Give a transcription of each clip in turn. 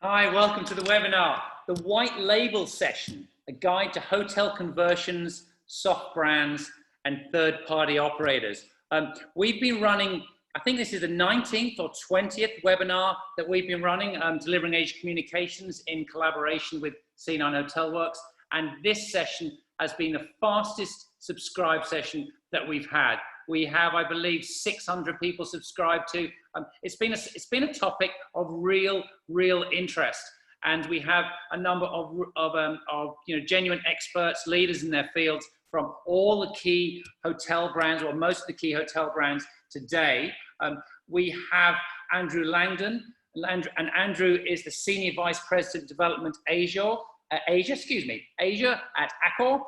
Hi, welcome to the webinar, the White Label Session, a guide to hotel conversions, soft brands, and third-party operators. We've been running, I think this is the 19th or 20th webinar that we've been running, delivering Asia Communications in collaboration with C9 Hotelworks. And this session has been the fastest subscribed session that we've had. We have, I believe, 600 people subscribed to. It's been a topic of real interest, and we have a number of genuine experts, leaders in their fields from all the key hotel brands, or most of the key hotel brands today. We have Andrew Langdon, and Andrew is the Senior Vice President of Development Asia at Accor.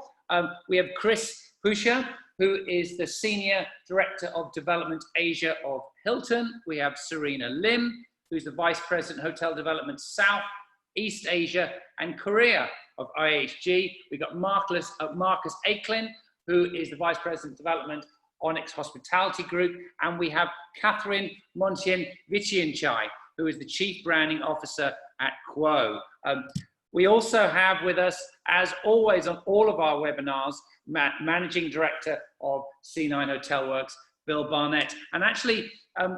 We have Chris Pusher, who is the Senior Director of Development Asia of Hilton. We have Serena Lim, who's the Vice President Hotel Development South, East Asia and Korea of IHG. We've got Marcus Aiklin, who is the Vice President Development Onyx Hospitality Group. And we have Catherine Montien Vichianchai, who is the Chief Branding Officer at Quo. We also have with us, as always on all of our webinars, Managing Director of C9 Hotelworks, Bill Barnett. And actually,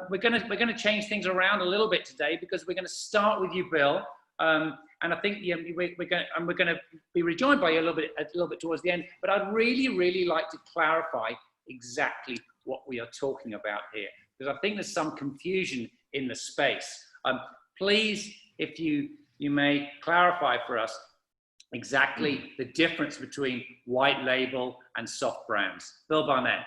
we're gonna change things around a little bit today, because we're gonna start with you, Bill. And I think we're gonna be rejoined by you a little bit towards the end. But I'd really like to clarify exactly what we are talking about here, because I think there's some confusion in the space. Please, if you may clarify for us exactly the difference between white label and soft brands. Bill Barnett.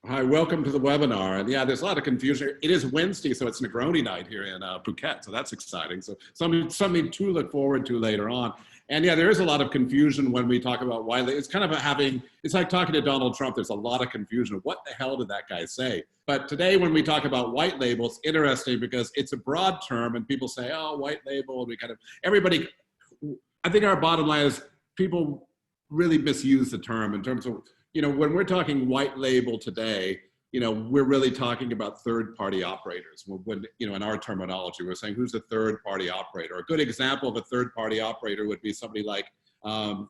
Hi, welcome to the webinar. And yeah, there's a lot of confusion. It is Wednesday, so it's Negroni night here in Phuket, so that's exciting. So something to look forward to later on. And yeah, there is a lot of confusion when we talk about white label. It's kind of it's like talking to Donald Trump. There's a lot of confusion. What the hell did that guy say? But today, when we talk about white label, it's interesting because it's a broad term, and people say, oh, white label, everybody, I think our bottom line is people really misuse the term in terms of, when we're talking white label today, we're really talking about third-party operators. When, in our terminology, we're saying who's a third-party operator. A good example of a third-party operator would be somebody like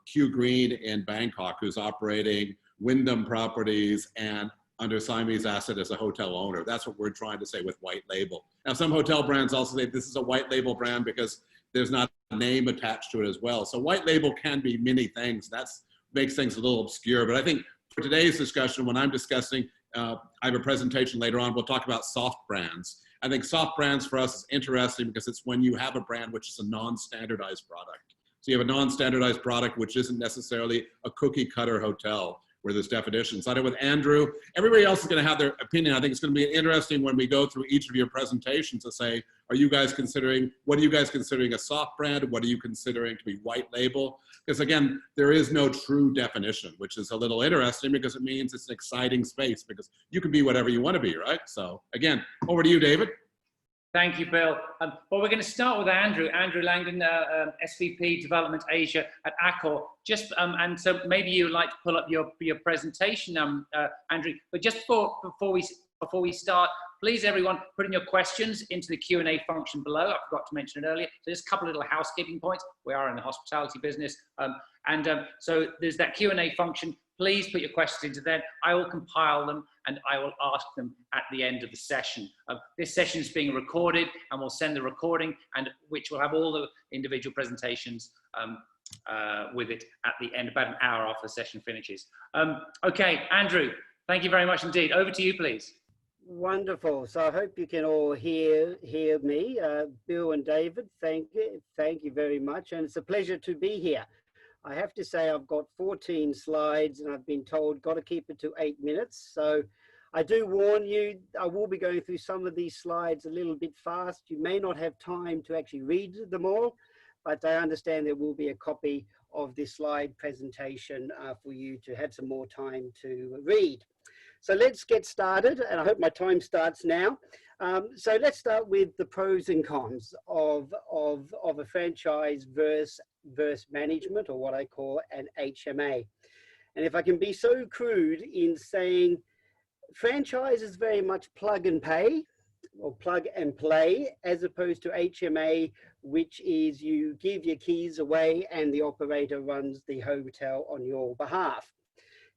Q Green in Bangkok, who's operating Wyndham properties and under Siamese Asset as a hotel owner. That's what we're trying to say with white label. Now, some hotel brands also say this is a white label brand because there's not a name attached to it as well. So white label can be many things. That makes things a little obscure. But I think for today's discussion, when I'm discussing, I have a presentation later on, we'll talk about soft brands. I think soft brands for us is interesting because it's when you have a brand which is a non-standardized product. So you have a non-standardized product which isn't necessarily a cookie cutter hotel, where there's definitions. I know with Andrew, everybody else is gonna have their opinion. I think it's gonna be interesting when we go through each of your presentations to say, what are you guys considering a soft brand? What are you considering to be white label? Because again, there is no true definition, which is a little interesting because it means it's an exciting space because you can be whatever you wanna be, right? So again, over to you, David. Thank you, Bill. Well, we're going to start with Andrew Langdon, SVP Development Asia at Accor. And so maybe you'd like to pull up your presentation, Andrew. But just before we start, please everyone put in your questions into the Q&A function below. I forgot to mention it earlier. So just a couple of little housekeeping points. We are in the hospitality business, so there's that Q&A function. Please put your questions into there. I will compile them and I will ask them at the end of the session. This session is being recorded, and we'll send the recording, and which will have all the individual presentations with it at the end, about an hour after the session finishes. Okay, Andrew, thank you very much indeed. Over to you, please. Wonderful. So I hope you can all hear me. Bill and David, thank you very much. And it's a pleasure to be here. I have to say I've got 14 slides and I've been told got to keep it to 8 minutes. So I do warn you, I will be going through some of these slides a little bit fast. You may not have time to actually read them all, but I understand there will be a copy of this slide presentation for you to have some more time to read. So let's get started, and I hope my time starts now. So let's start with the pros and cons of a franchise versus management, or what I call an HMA. And if I can be so crude in saying franchise is very much plug and pay or plug and play, as opposed to HMA, which is you give your keys away and the operator runs the hotel on your behalf.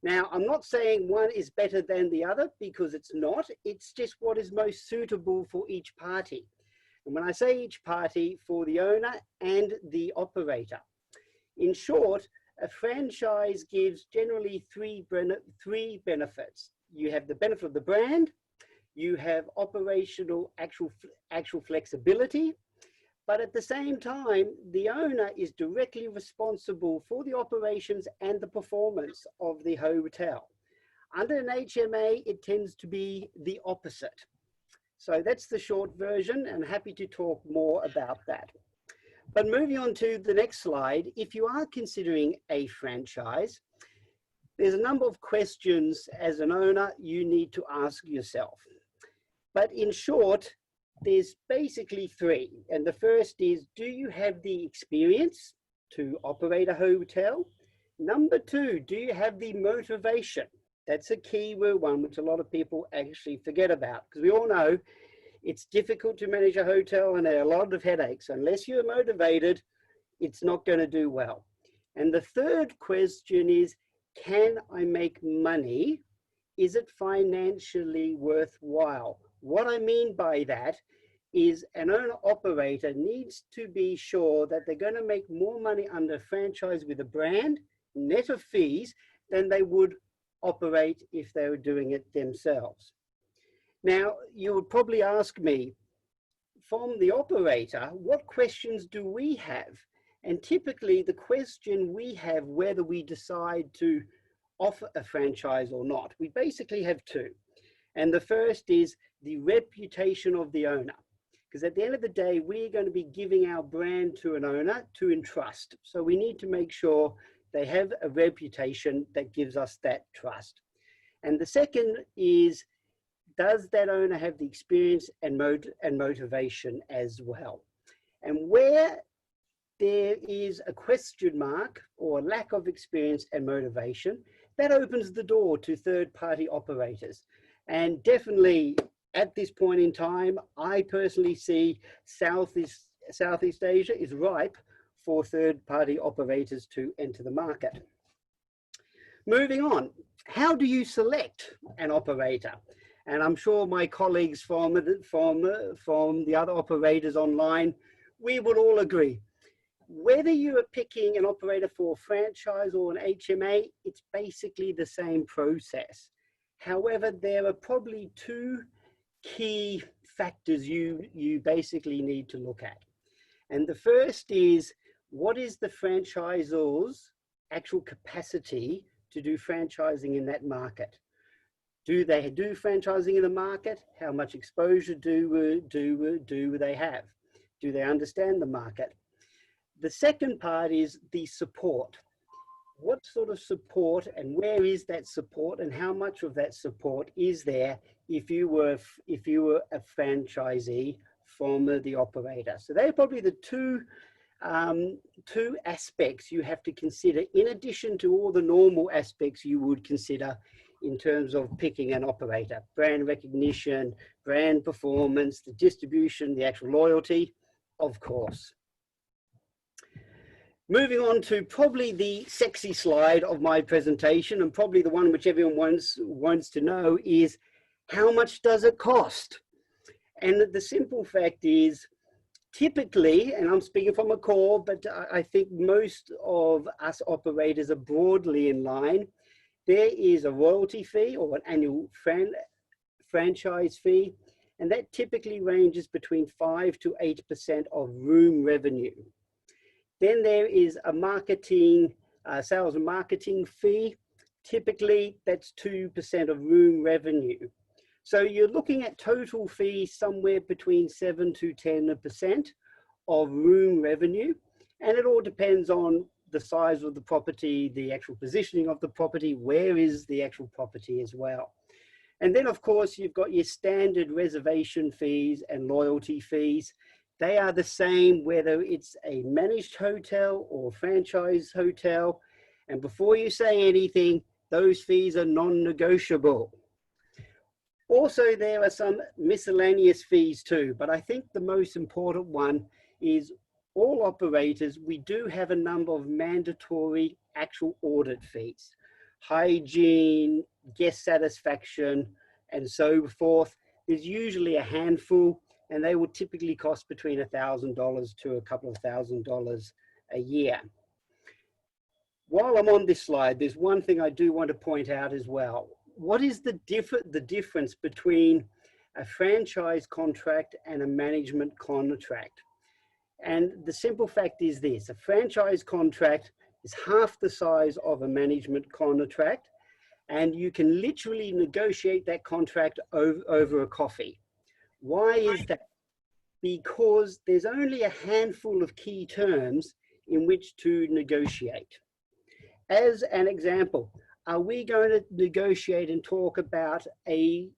Now, I'm not saying one is better than the other because it's not. It's just what is most suitable for each party. And when I say each party, for the owner and the operator. In short, a franchise gives generally three benefits. You have the benefit of the brand, you have operational actual flexibility, but at the same time, the owner is directly responsible for the operations and the performance of the hotel. Under an HMA, it tends to be the opposite. So that's the short version, and happy to talk more about that. But moving on to the next slide, if you are considering a franchise, there's a number of questions as an owner you need to ask yourself. But in short, there's basically three. And the first is, do you have the experience to operate a hotel? Number two, do you have the motivation? That's a keyword one, which a lot of people actually forget about, because we all know it's difficult to manage a hotel and there are a lot of headaches. Unless you're motivated, it's not going to do well. And the third question is, can I make money? Is it financially worthwhile? What I mean by that is an owner-operator needs to be sure that they're going to make more money under franchise with a brand, net of fees, than they would operate if they were doing it themselves. Now, you would probably ask me, from the operator, what questions do we have? And typically the question we have whether we decide to offer a franchise or not, we basically have two. And the first is the reputation of the owner. Because at the end of the day, we're going to be giving our brand to an owner to entrust. So we need to make sure they have a reputation that gives us that trust. And the second is, does that owner have the experience and motivation as well? And where there is a question mark or lack of experience and motivation, that opens the door to third-party operators. And definitely at this point in time, I personally see Southeast Asia is ripe for third-party operators to enter the market. Moving on, how do you select an operator? And I'm sure my colleagues from the other operators online, we would all agree. Whether you are picking an operator for a franchise or an HMA, it's basically the same process. However, there are probably two key factors you basically need to look at. And the first is, what is the franchisor's actual capacity to do franchising in that market? Do they do franchising in the market? How much exposure do they have? Do they understand the market? The second part is the support. What sort of support and where is that support and how much of that support is there if you were a franchisee from the operator? So they're probably the two aspects you have to consider, in addition to all the normal aspects you would consider in terms of picking an operator: brand recognition, brand performance, the distribution, the actual loyalty, of course. Moving on to probably the sexy slide of my presentation, and probably the one which everyone wants to know, is how much does it cost? And the simple fact is, typically, and I'm speaking from Accor, but I think most of us operators are broadly in line, there is a royalty fee or an annual franchise fee, and that typically ranges between 5 to 8% of room revenue. Then there is a sales and marketing fee. Typically, that's 2% of room revenue. So you're looking at total fees somewhere between 7 to 10% of room revenue. And it all depends on the size of the property, the actual positioning of the property, where is the actual property as well. And then, of course, you've got your standard reservation fees and loyalty fees. They are the same whether it's a managed hotel or franchise hotel. And before you say anything, those fees are non-negotiable. Also, there are some miscellaneous fees too, but I think the most important one is all operators, we do have a number of mandatory actual audit fees. Hygiene, guest satisfaction, and so forth. There's usually a handful, and they will typically cost between $1,000 to a couple of $1,000 a year. While I'm on this slide, there's one thing I do want to point out as well. What is the difference between a franchise contract and a management contract? And the simple fact is this: a franchise contract is half the size of a management contract, and you can literally negotiate that contract over a coffee. Why is that? Because there's only a handful of key terms in which to negotiate. As an example, are we going to negotiate and talk about a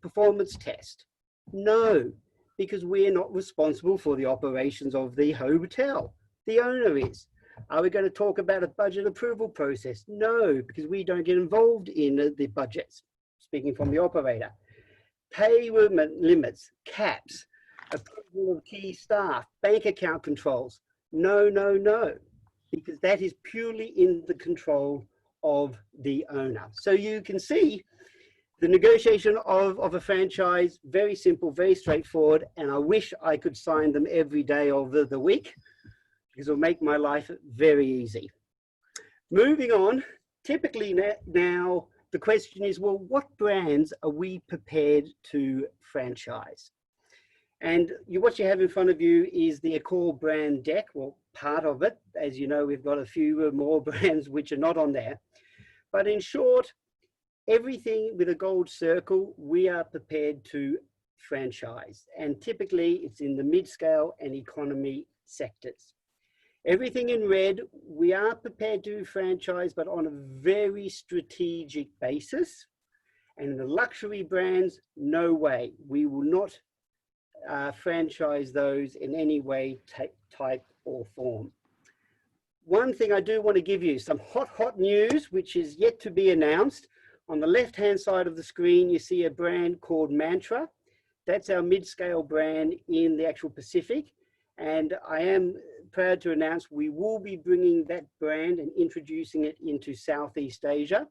performance test? No, because we're not responsible for the operations of the hotel. The owner is. Are we going to talk about a budget approval process? No, because we don't get involved in the budgets, speaking from the operator. Pay limits, caps, approval of key staff, bank account controls. No, no, no, because that is purely in the control of the owner. So you can see the negotiation of a franchise, very simple, very straightforward, and I wish I could sign them every day of the week, because it'll make my life very easy. Moving on, typically now the question is, well, what brands are we prepared to franchise? And what you have in front of you is the Accor brand deck, well, part of it. As you know, we've got a few more brands which are not on there. But in short, everything with a gold circle, we are prepared to franchise. And typically it's in the mid-scale and economy sectors. Everything in red, we are prepared to franchise, but on a very strategic basis. And the luxury brands, no way. We will not franchise those in any way, type or form. One thing I do want to give you, some hot news, which is yet to be announced. On the left-hand side of the screen, you see a brand called Mantra. That's our mid-scale brand in the actual Pacific. And I am proud to announce we will be bringing that brand and introducing it into Southeast Asia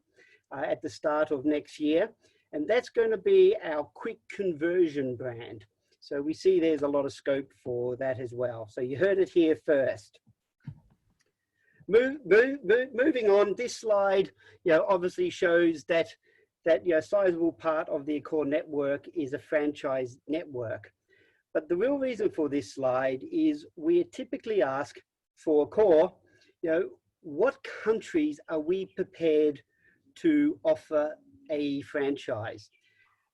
at the start of next year. And that's going to be our quick conversion brand. So we see there's a lot of scope for that as well. So you heard it here first. Moving on, this slide, obviously shows that a sizable part of the Accor network is a franchise network. But the real reason for this slide is we typically ask for Accor, what countries are we prepared to offer a franchise?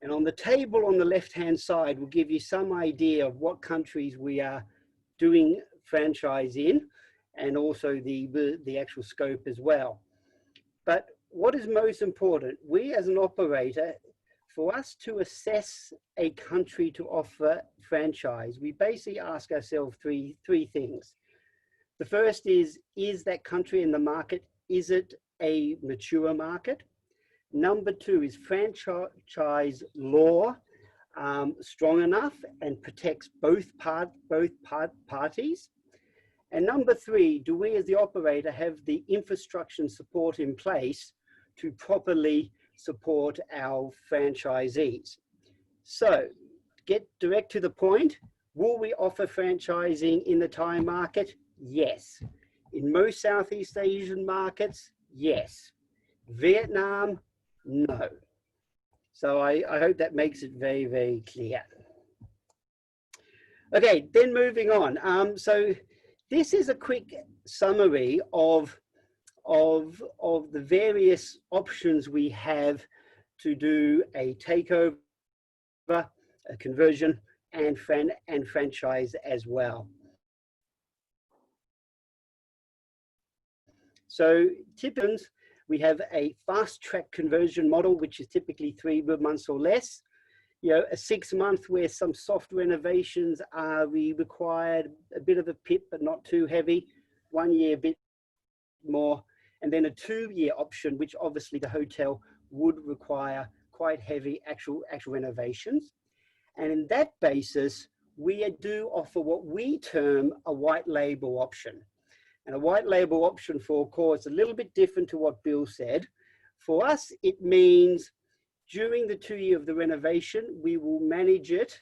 And on the table on the left-hand side will give you some idea of what countries we are doing franchise in, and also the actual scope as well. But what is most important, we as an operator, for us to assess a country to offer franchise, we basically ask ourselves three things. The first is that country in the market, is it a mature market? Number two, is franchise law strong enough and protects both parties? And number three, do we as the operator have the infrastructure and support in place to properly support our franchisees? So, get direct to the point, will we offer franchising in the Thai market? Yes. In most Southeast Asian markets? Yes. Vietnam? No. So I hope that makes it very, very clear. Okay, then moving on. So this is a quick summary of the various options we have to do a takeover, a conversion, and franchise as well. So typically, we have a fast track conversion model, which is typically 3 months or less. A 6-month where some soft renovations are required, a bit of a pit, but not too heavy. 1 year, a bit more. And then a 2-year option, which obviously the hotel would require quite heavy actual renovations. And in that basis, we do offer what we term a white label option. And a white label option for Accor is a little bit different to what Bill said. For us, it means during the 2 year of the renovation, we will manage it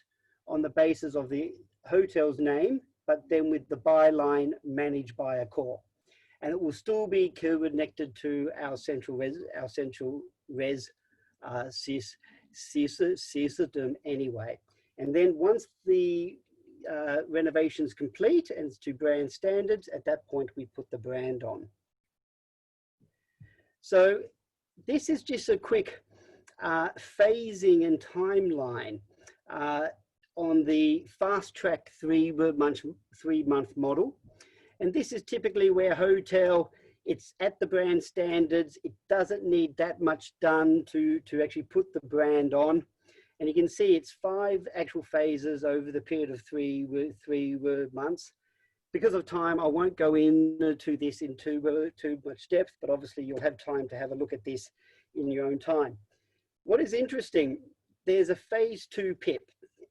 on the basis of the hotel's name, but then with the byline managed by Accor. And it will still be connected to our central res system anyway. And then once the renovation's complete and it's to brand standards, at that point we put the brand on. So this is just a quick phasing and timeline on the fast track 3 month model. And this is typically where hotel, it's at the brand standards. It doesn't need that much done to actually put the brand on. And you can see it's 5 actual phases over the period of three months. Because of time, I won't go into this in too much depth, but obviously you'll have time to have a look at this in your own time. What is interesting, there's a phase 2 PIP,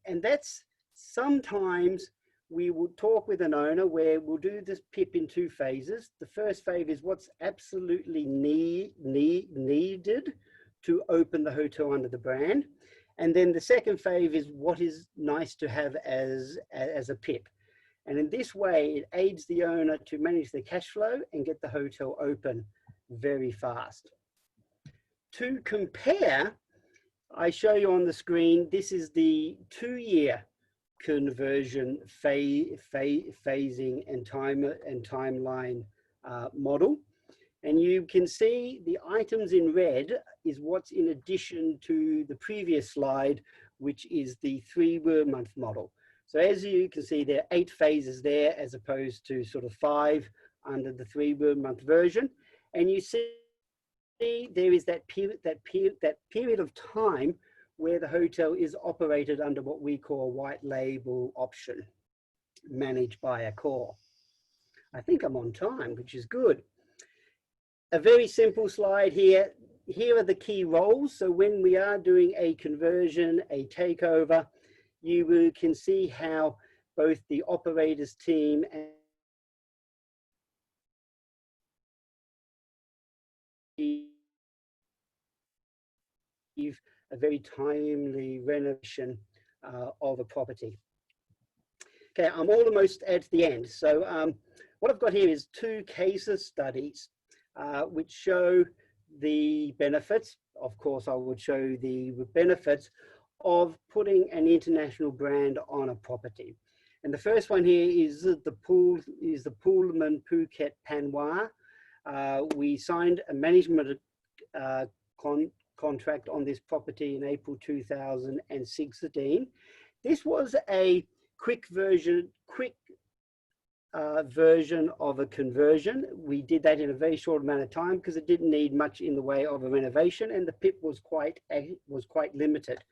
and that's sometimes we will talk with an owner where we'll do this PIP in 2 phases. The first phase is what's absolutely needed to open the hotel under the brand. And then the second phase is what is nice to have as a PIP. And in this way, it aids the owner to manage the cash flow and get the hotel open very fast. To compare, I show you on the screen, this is the 2 year conversion phasing and timeline model. And you can see the items in red is what's in addition to the previous slide, which is the 3 month model. So as you can see, there are 8 phases there as opposed to sort of 5 under the 3 month version. And you see there is that period of time where the hotel is operated under what we call a white label option managed by Accor. I think I'm on time, which is good. A very simple slide here. Here are the key roles. So when we are doing a conversion, a takeover, you can see how both the operators team and a very timely renovation of a property. Okay, I'm almost at the end. So what I've got here is 2 case studies which show the benefits. Of course, I would show the benefits of putting an international brand on a property. And the first one here is the Pullman Phuket Panwa. We signed a management contract on this property in April 2016. This was a quick version of a conversion. We did that in a very short amount of time because it didn't need much in the way of a renovation, and the PIP was quite limited.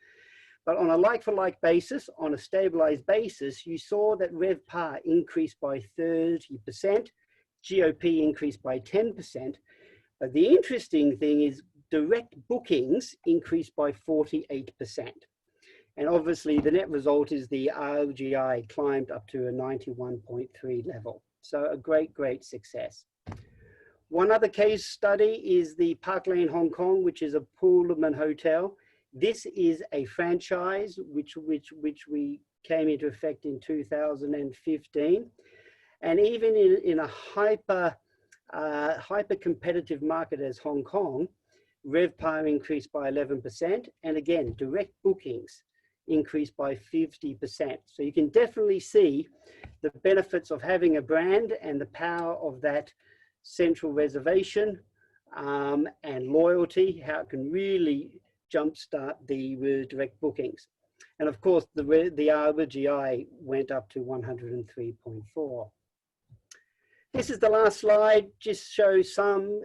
But on a like-for-like basis, on a stabilized basis, you saw that RevPAR increased by 30%, GOP increased by 10%. But the interesting thing is direct bookings increased by 48%. And obviously the net result is the RGI climbed up to a 91.3 level. So a great, great success. One other case study is the Park Lane Hong Kong, which is a Pullman hotel. This is a franchise which we came into effect in 2015. And even in a hyper competitive market as Hong Kong, RevPAR increased by 11. And again, direct bookings increased by 50%. So you can definitely see the benefits of having a brand and the power of that central reservation and loyalty, how it can really jumpstart the direct bookings. And of course, the RGI went up to 103.4. This is the last slide, just shows some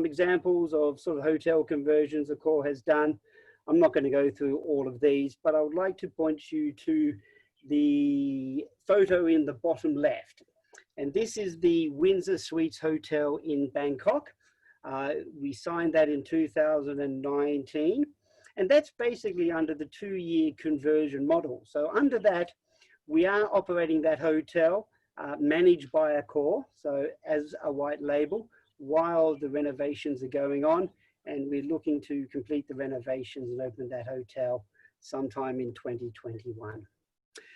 examples of sort of hotel conversions Accor has done. I'm not going to go through all of these, but I would like to point you to the photo in the bottom left. And this is the Windsor Suites Hotel in Bangkok. We signed that in 2019. And that's basically under the 2-year conversion model. So under that, we are operating that hotel managed by Accor, so as a white label, while the renovations are going on. And we're looking to complete the renovations and open that hotel sometime in 2021.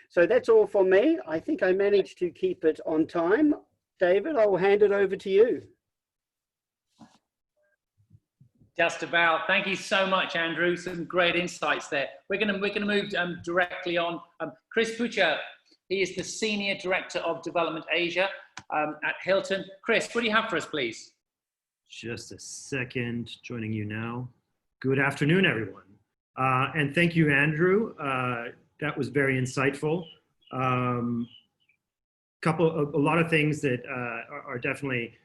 So that's all for me. I think I managed to keep it on time. David, I will hand it over to you. Just about. Thank you so much, Andrew. Some great insights there. We're going to move directly on. Chris Pucha, he is the Senior Director of Development Asia at Hilton. Chris, what do you have for us, please? Just a second, joining you now. Good afternoon, everyone. And thank you, Andrew. That was very insightful. A lot of things that are definitely,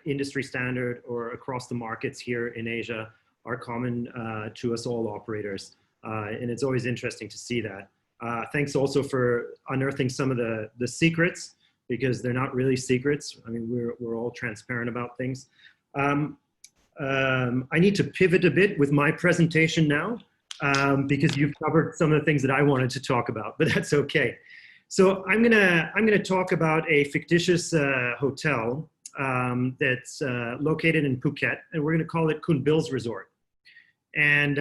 industry standard or across the markets here in Asia are common to us all operators. And it's always interesting to see that. Thanks also for unearthing some of the secrets, because they're not really secrets. I mean, we're all transparent about things. I need to pivot a bit with my presentation now, because you've covered some of the things that I wanted to talk about, but that's okay. So I'm gonna talk about a fictitious hotel that's located in Phuket, and we're gonna call it Khun Bill's Resort. And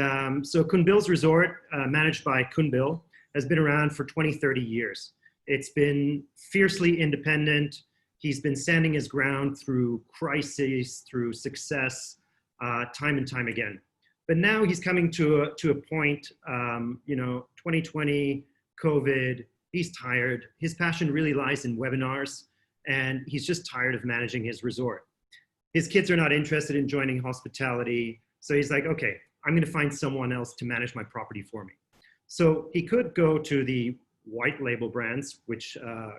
so Khun Bill's Resort, managed by Khun Bill, has been around for 20, 30 years. It's been fiercely independent. He's been standing his ground through crises, through success, time and time again. But now he's coming to a point, 2020, COVID, he's tired. His passion really lies in webinars, and he's just tired of managing his resort. His kids are not interested in joining hospitality. So he's like, okay, I'm gonna find someone else to manage my property for me. So he could go to the white label brands, which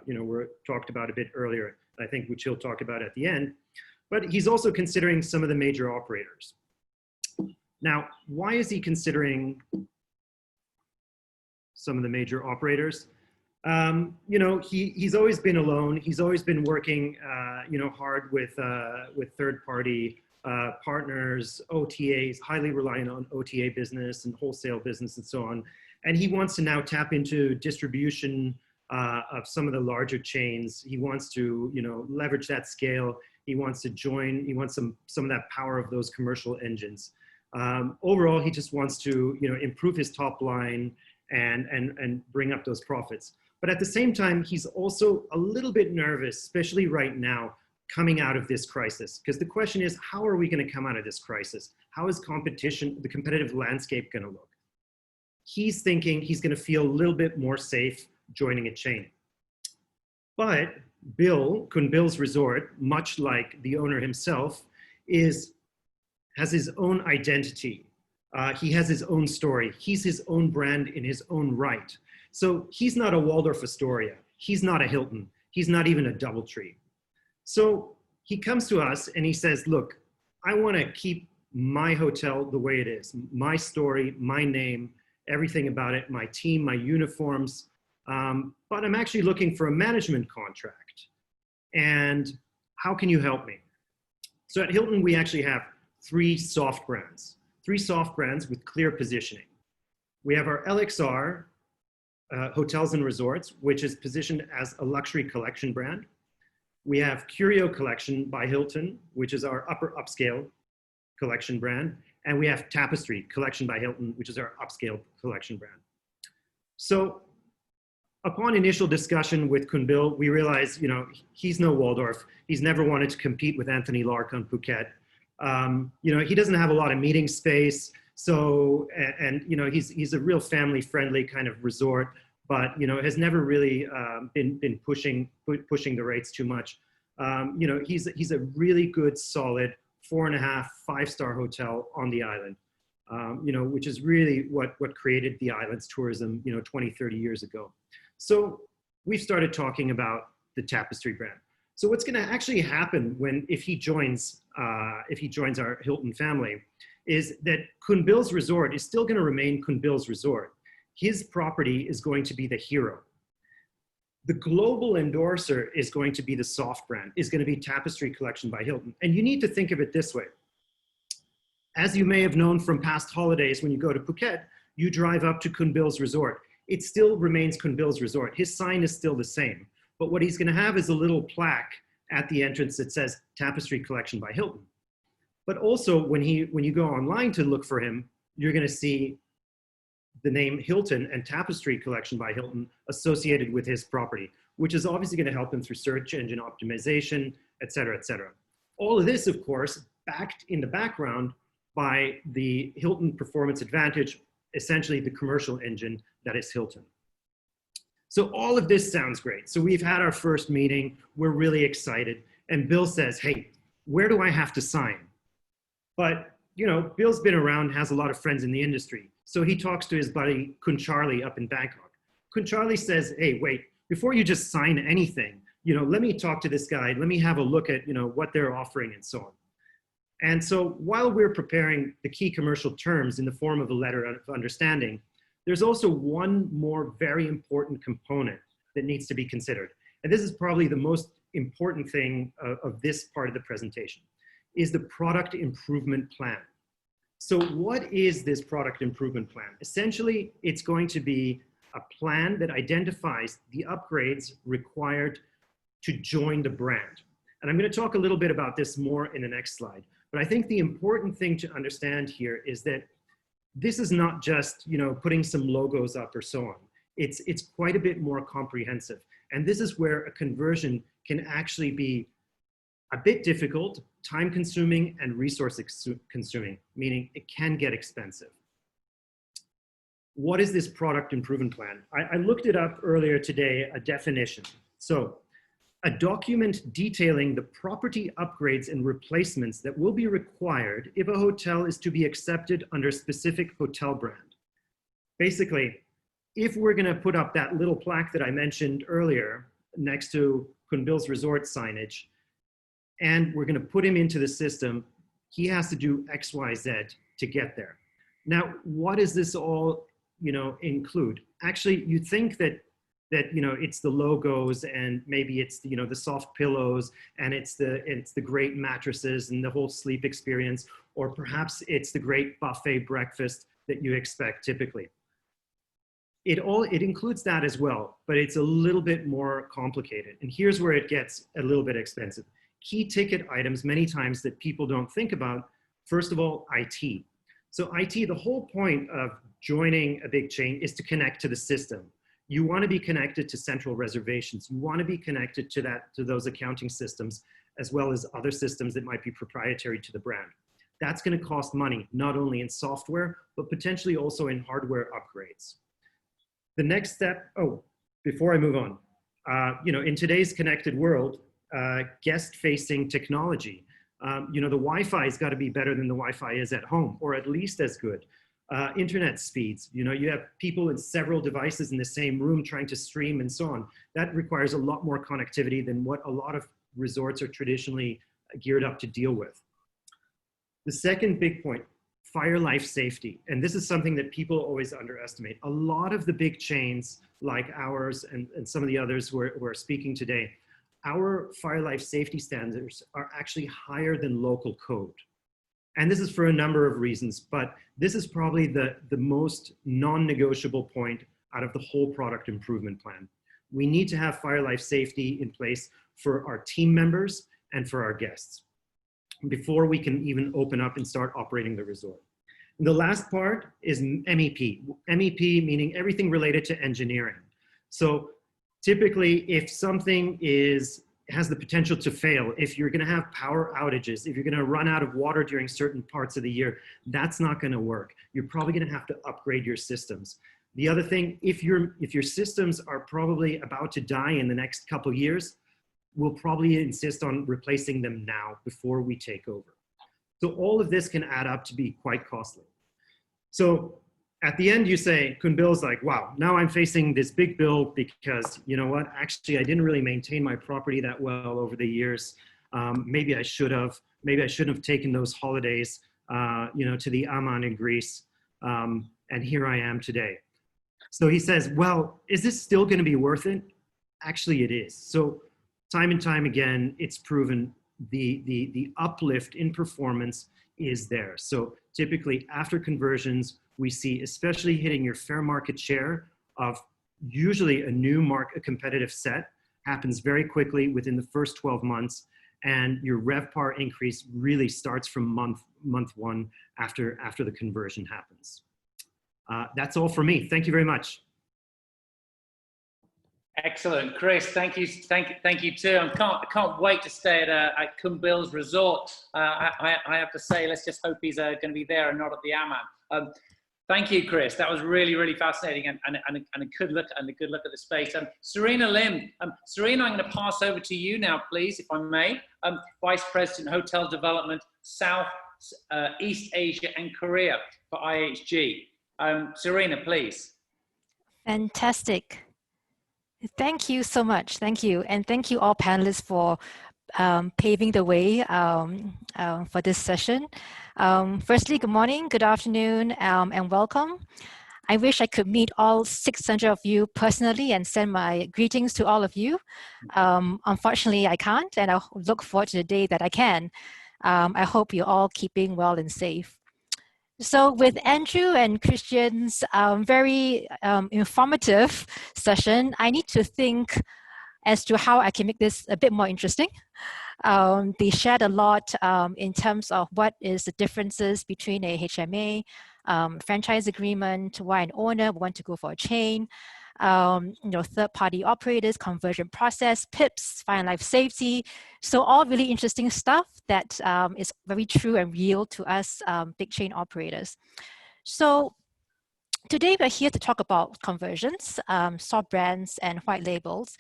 were talked about a bit earlier, I think, which he'll talk about at the end. But he's also considering some of the major operators. Now, why is he considering some of the major operators? He's always been alone. He's always been working, hard with third-party partners, OTAs, highly reliant on OTA business and wholesale business and so on. And he wants to now tap into distribution of some of the larger chains. He wants to, leverage that scale. He wants to join. He wants some of that power of those commercial engines. Overall, he just wants to, improve his top line and bring up those profits. But at the same time, he's also a little bit nervous, especially right now, coming out of this crisis. Because the question is, how are we going to come out of this crisis? How is the competitive landscape going to look? He's thinking he's going to feel a little bit more safe joining a chain. But Khun Bill's Resort, much like the owner himself, has his own identity. He has his own story. He's his own brand in his own right. So he's not a Waldorf Astoria. He's not a Hilton. He's not even a DoubleTree. So he comes to us and he says, look, I want to keep my hotel the way it is, my story, my name, everything about it, my team, my uniforms, but I'm actually looking for a management contract. And how can you help me? So at Hilton, we actually have three soft brands with clear positioning. We have our LXR, Hotels and Resorts, which is positioned as a luxury collection brand. We have Curio Collection by Hilton, which is our upper upscale collection brand. And we have Tapestry Collection by Hilton, which is our upscale collection brand. So upon initial discussion with Khun Bill, we realized, he's no Waldorf. He's never wanted to compete with Anthony Lark on Phuket. He doesn't have a lot of meeting space. So, he's a real family-friendly kind of resort, but, has never really been pushing the rates too much. He's a really good, solid 4.5, 5-star hotel on the island, which is really what created the island's tourism, 20, 30 years ago. So we've started talking about the Tapestry brand. So what's going to actually happen if he joins our Hilton family is that Khun Bill's Resort is still going to remain Khun Bill's Resort. His property is going to be the hero. The global endorser is going to be the soft brand, is going to be Tapestry Collection by Hilton. And you need to think of it this way. As you may have known from past holidays, when you go to Phuket, you drive up to Khun Bill's resort. It still remains Khun Bill's resort. His sign is still the same. But what he's going to have is a little plaque at the entrance that says Tapestry Collection by Hilton. But also when you go online to look for him, you're going to see the name Hilton and Tapestry Collection by Hilton associated with his property, which is obviously going to help him through search engine optimization, et cetera, et cetera. All of this, of course, backed in the background by the Hilton Performance Advantage, essentially the commercial engine that is Hilton. So all of this sounds great. So we've had our first meeting, we're really excited, and Bill says, hey, where do I have to sign? But, you know, Bill's been around, has a lot of friends in the industry. So he talks to his buddy, Khun Charlie, up in Bangkok. Khun Charlie says, hey, wait, before you just sign anything, you know, let me talk to this guy, let me have a look at, you know, what they're offering and so on. And so while we're preparing the key commercial terms in the form of a letter of understanding, there's also one more very important component that needs to be considered. And this is probably the most important thing of this part of the presentation, is the product improvement plan. So what is this product improvement plan? Essentially, it's going to be a plan that identifies the upgrades required to join the brand. And I'm going to talk a little bit about this more in the next slide. But I think the important thing to understand here is that this is not just, you know, putting some logos up or so on. It's quite a bit more comprehensive. And this is where a conversion can actually be a bit difficult, time consuming, and resource consuming, meaning it can get expensive. What is this product improvement plan? I looked it up earlier today, a definition. So, a document detailing the property upgrades and replacements that will be required if a hotel is to be accepted under a specific hotel brand. Basically, if we're gonna put up that little plaque that I mentioned earlier next to Khun Bill's resort signage, and we're gonna put him into the system, he has to do X, Y, Z to get there. Now, what does this all, you know, include? Actually, you think that you know, it's the logos and maybe it's, you know, the soft pillows and it's the great mattresses and the whole sleep experience, or perhaps it's the great buffet breakfast that you expect typically. It includes that as well, but it's a little bit more complicated. And here's where it gets a little bit expensive. Key ticket items many times that people don't think about, first of all, IT. So IT, the whole point of joining a big chain is to connect to the system. You want to be connected to central reservations. You want to be connected to those accounting systems, as well as other systems that might be proprietary to the brand. That's going to cost money, not only in software, but potentially also in hardware upgrades. The next step, oh, before I move on, you know, in today's connected world, guest-facing technology, you know, the Wi-Fi has got to be better than the Wi-Fi is at home, or at least as good. Internet speeds, you know, you have people in several devices in the same room trying to stream and so on. That requires a lot more connectivity than what a lot of resorts are traditionally geared up to deal with. The second big point, fire life safety. And this is something that people always underestimate. A lot of the big chains like ours and some of the others who are speaking today, our fire life safety standards are actually higher than local code. And this is for a number of reasons, but this is probably the most non-negotiable point out of the whole product improvement plan. We need to have fire life safety in place for our team members and for our guests before we can even open up and start operating the resort. And the last part is MEP. MEP meaning everything related to engineering. So typically if something has the potential to fail, if you're going to have power outages, if you're going to run out of water during certain parts of the year, that's not going to work. You're probably going to have to upgrade your systems. The other thing, if your systems are probably about to die in the next couple of years, we'll probably insist on replacing them now before we take over. So all of this can add up to be quite costly. So at the end, you say, Khun Bill's like, wow, now I'm facing this big bill because, you know what, actually, I didn't really maintain my property that well over the years. Maybe I should have. Maybe I shouldn't have taken those holidays, you know, to the Aman in Greece. And here I am today. So he says, well, is this still going to be worth it? Actually, it is. So time and time again, it's proven the uplift in performance is there. So typically after conversions, we see, especially hitting your fair market share of usually a competitive set, happens very quickly within the first 12 months. And your RevPAR increase really starts from month one after the conversion happens. That's all for me. Thank you very much. Excellent, Chris. Thank you too. I can't wait to stay at Kumbill's resort. I have to say, let's just hope he's going to be there and not at the Aman. Thank you, Chris. That was really fascinating and a good look at the space. Serena Lim. Serena, I'm going to pass over to you now, please, if I may. Vice President, Hotel Development, South, East Asia, and Korea for IHG. Serena, please. Fantastic. Thank you so much. Thank you. And thank you all panelists for paving the way for this session. Firstly, good morning, good afternoon, and welcome. I wish I could meet all 600 of you personally and send my greetings to all of you. Unfortunately, I can't, and I look forward to the day that I can. I hope you're all keeping well and safe. So with Andrew and Christian's very informative session, I need to think as to how I can make this a bit more interesting. They shared a lot in terms of what is the differences between a HMA, franchise agreement, why an owner would want to go for a chain, third-party operators, conversion process, PIPs, fire and life safety. So all really interesting stuff that is very true and real to us big chain operators. So today we're here to talk about conversions, soft brands and white labels.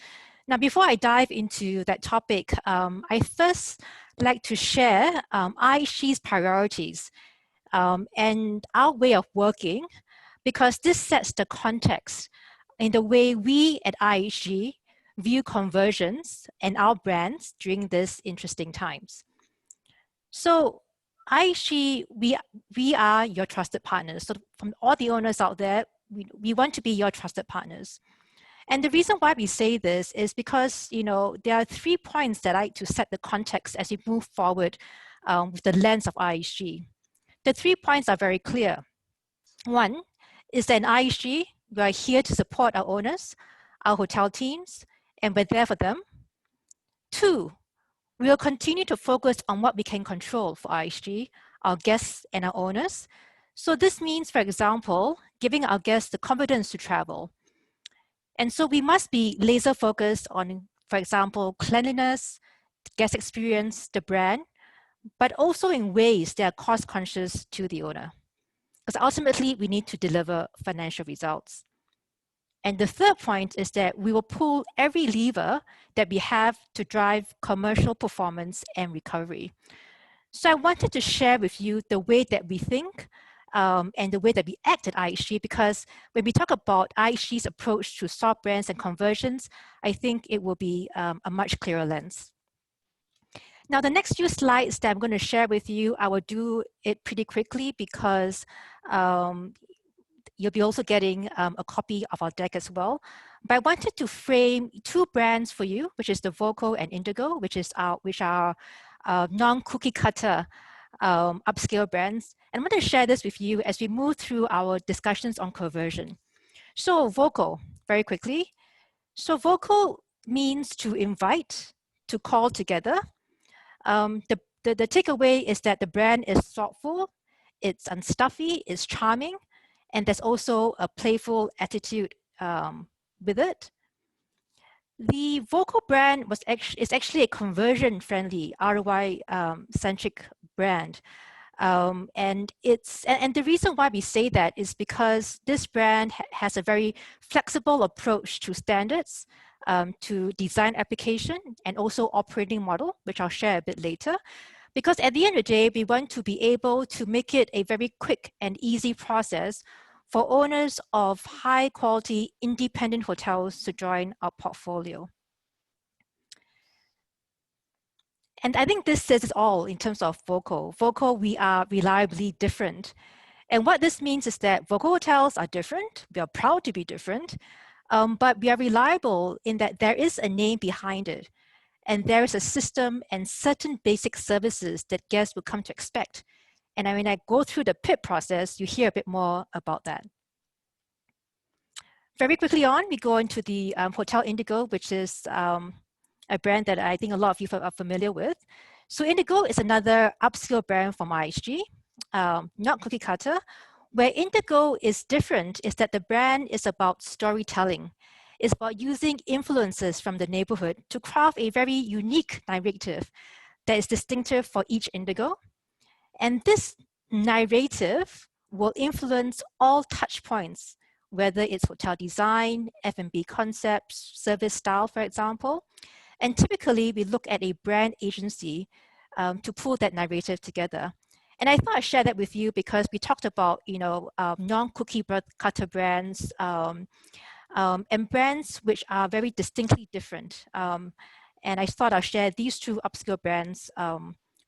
Now, before I dive into that topic, I first like to share IHG's priorities and our way of working, because this sets the context in the way we at IHG view conversions and our brands during these interesting times. So IHG, we are your trusted partners. So from all the owners out there, we want to be your trusted partners. And the reason why we say this is because, there are 3 points that I like to set the context as we move forward with the lens of IHG. The 3 points are very clear. One is that in IHG, we are here to support our owners, our hotel teams, and we're there for them. 2, we will continue to focus on what we can control for IHG, our guests and our owners. So this means, for example, giving our guests the confidence to travel. And so we must be laser focused on, for example, cleanliness, guest experience, the brand, but also in ways that are cost conscious to the owner. Because ultimately we need to deliver financial results. And the third point is that we will pull every lever that we have to drive commercial performance and recovery. So I wanted to share with you the way that we think and the way that we act at IHG, because when we talk about IHG's approach to soft brands and conversions, I think it will be a much clearer lens. Now, the next few slides that I'm going to share with you, I will do it pretty quickly because you'll be also getting a copy of our deck as well. But I wanted to frame 2 brands for you, which is the Voco and Indigo, which are non-cookie cutter upscale brands. And I'm going to share this with you as we move through our discussions on conversion. So Voco, very quickly. So Voco means to invite, to call together. The takeaway is that the brand is thoughtful, it's unstuffy, it's charming, and there's also a playful attitude with it. The Voco brand is actually a conversion-friendly, ROI-centric brand. And the reason why we say that is because this brand has a very flexible approach to standards, to design application, and also operating model, which I'll share a bit later. Because at the end of the day, we want to be able to make it a very quick and easy process for owners of high quality independent hotels to join our portfolio. And I think this says it all in terms of Voco. Voco, we are reliably different. And what this means is that Voco hotels are different. We are proud to be different, but we are reliable in that there is a name behind it. And there is a system and certain basic services that guests will come to expect. And when I go through the PIP process, you hear a bit more about that. Very quickly on, we go into the Hotel Indigo, which is a brand that I think a lot of you are familiar with. So Indigo is another upscale brand from IHG, not cookie cutter. Where Indigo is different is that the brand is about storytelling. It's about using influences from the neighborhood to craft a very unique narrative that is distinctive for each Indigo. And this narrative will influence all touch points, whether it's hotel design, F&B concepts, service style, for example. And typically, we look at a brand agency to pull that narrative together. And I thought I'd share that with you because we talked about, non-cookie cutter brands and brands which are very distinctly different. And I thought I'd share these two upscale brands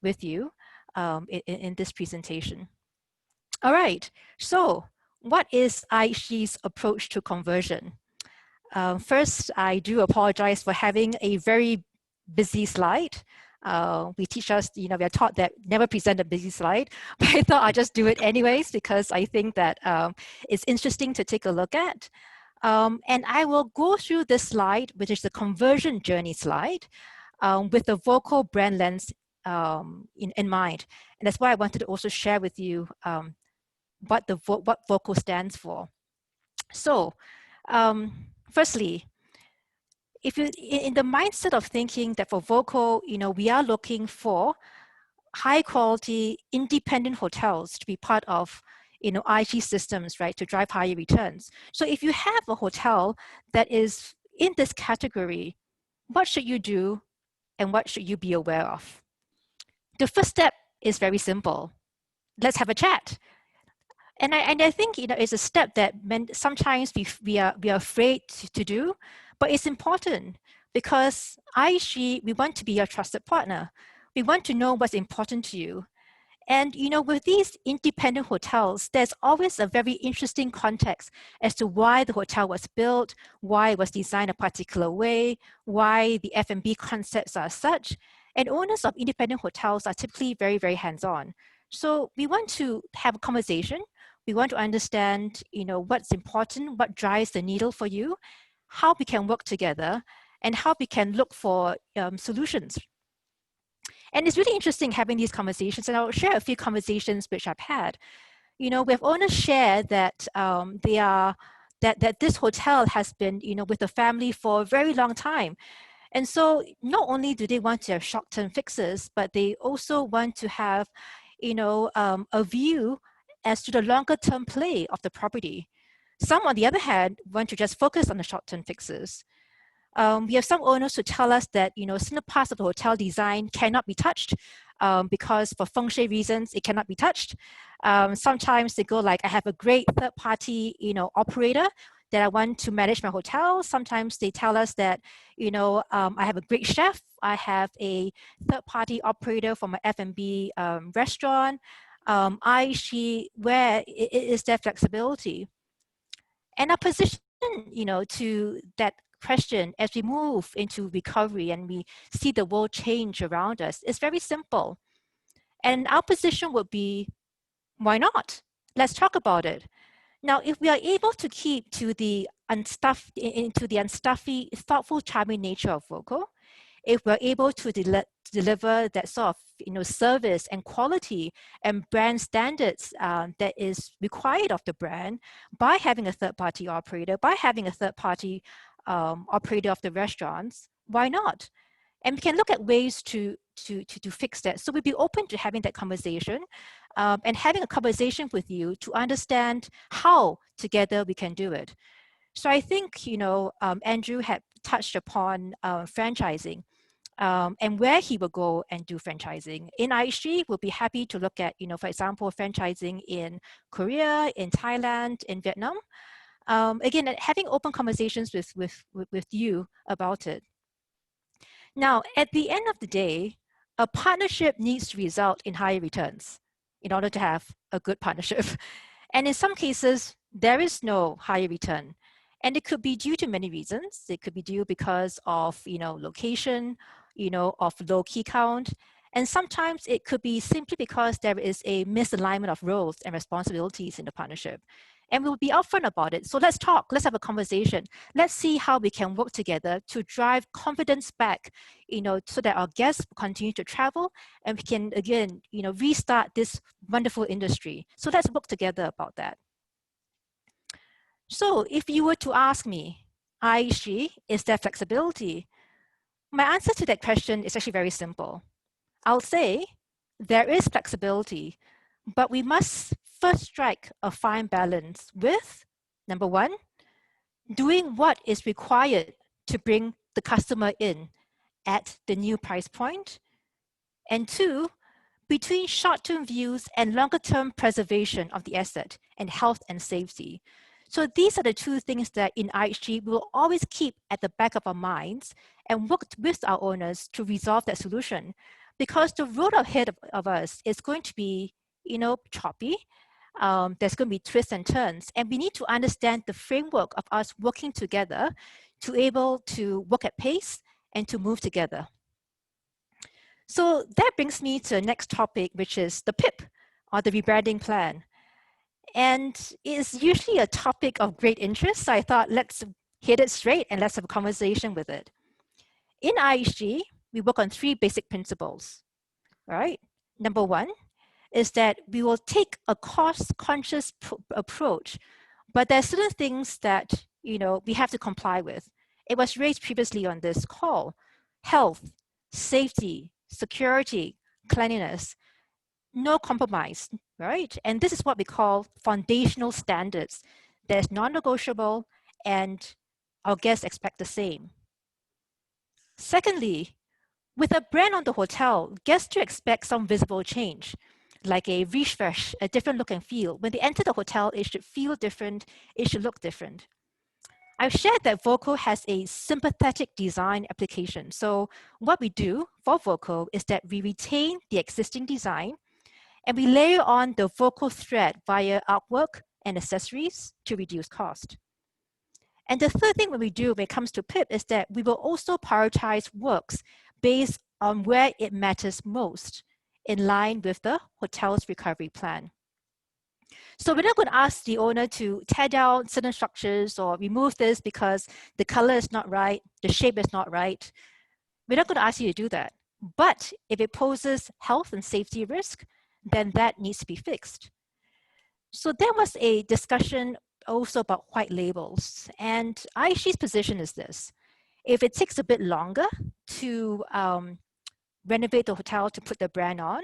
with you in this presentation. All right, so what is IHG's approach to conversion? First, I do apologize for having a very busy slide. We teach us, we are taught that never present a busy slide, but I thought I'd just do it anyways because I think that it's interesting to take a look at. And I will go through this slide, which is the conversion journey slide, with the vocal brand lens in mind. And that's why I wanted to also share with you what vocal stands for. So, firstly, if you in the mindset of thinking that for vocal, we are looking for high quality independent hotels to be part of IG systems, right, to drive higher returns. So if you have a hotel that is in this category, what should you do and what should you be aware of? The first step is very simple. Let's have a chat. And I think it's a step that sometimes we are afraid to do, but it's important because we want to be your trusted partner. We want to know what's important to you. And with these independent hotels, there's always a very interesting context as to why the hotel was built, why it was designed a particular way, why the F&B concepts are such. And owners of independent hotels are typically very, very hands-on. So we want to have a conversation. We want to understand, what's important, what drives the needle for you, how we can work together, and how we can look for solutions. And it's really interesting having these conversations, and I'll share a few conversations which I've had. We have owners share that that this hotel has been, with the family for a very long time. And so not only do they want to have short-term fixes, but they also want to have, a view as to the longer-term play of the property. Some, on the other hand, want to just focus on the short-term fixes. We have some owners who tell us that, certain parts of the hotel design cannot be touched because for feng shui reasons, it cannot be touched. Sometimes they go like, I have a great third-party, operator that I want to manage my hotel. Sometimes they tell us that, I have a great chef. I have a third-party operator for my F&B restaurant. Where is there flexibility? And our position, to that question as we move into recovery and we see the world change around us is very simple. And our position would be, why not? Let's talk about it. Now, if we are able to keep to the unstuffy, thoughtful, charming nature of vocal, if we're able to deliver that sort of service and quality and brand standards that is required of the brand by having a third-party operator, by having a third-party operator of the restaurants, why not? And we can look at ways to fix that. So we'd be open to having that conversation and having a conversation with you to understand how together we can do it. So I think, Andrew had touched upon franchising and where he will go and do franchising. In IHG, we'll be happy to look at, for example, franchising in Korea, in Thailand, in Vietnam. Again, having open conversations with you about it. Now, at the end of the day, a partnership needs to result in higher returns in order to have a good partnership. And in some cases, there is no higher return. And it could be due to many reasons. It could be due because of, location, of low key count. And sometimes it could be simply because there is a misalignment of roles and responsibilities in the partnership. And we'll be upfront about it. So let's talk, let's have a conversation. Let's see how we can work together to drive confidence back, so that our guests continue to travel and we can, again, restart this wonderful industry. So let's work together about that. So if you were to ask me, IHG, is there flexibility? My answer to that question is actually very simple. I'll say there is flexibility, but we must first strike a fine balance with, number one, doing what is required to bring the customer in at the new price point, and two, between short-term views and longer-term preservation of the asset and health and safety. So these are the two things that in IHG we will always keep at the back of our minds and work with our owners to resolve that solution, because the road ahead of us is going to be, choppy. There's going to be twists and turns, and we need to understand the framework of us working together to able to work at pace and to move together. So that brings me to the next topic, which is the PIP, or the rebranding plan. And it's usually a topic of great interest, so I thought let's hit it straight and let's have a conversation with it. In IHG, we work on 3 basic principles, right? Number 1 is that we will take a cost-conscious approach, but there are certain things that, we have to comply with. It was raised previously on this call: health, safety, security, cleanliness, no compromise, right? And this is what we call foundational standards that is non-negotiable, and our guests expect the same. Secondly, with a brand on the hotel, guests do expect some visible change, like a refresh, a different look and feel. When they enter the hotel, it should feel different, it should look different. I've shared that Voco has a sympathetic design application. So what we do for Voco is that we retain the existing design and we layer on the Voco thread via artwork and accessories to reduce cost. And the third thing when we do when it comes to PIP is that we will also prioritize works based on where it matters most, in line with the hotel's recovery plan. So we're not going to ask the owner to tear down certain structures or remove this because the color is not right, the shape is not right. We're not going to ask you to do that. But if it poses health and safety risk, then that needs to be fixed. So there was a discussion also about white labels. And IHG's position is this: if it takes a bit longer to renovate the hotel to put the brand on,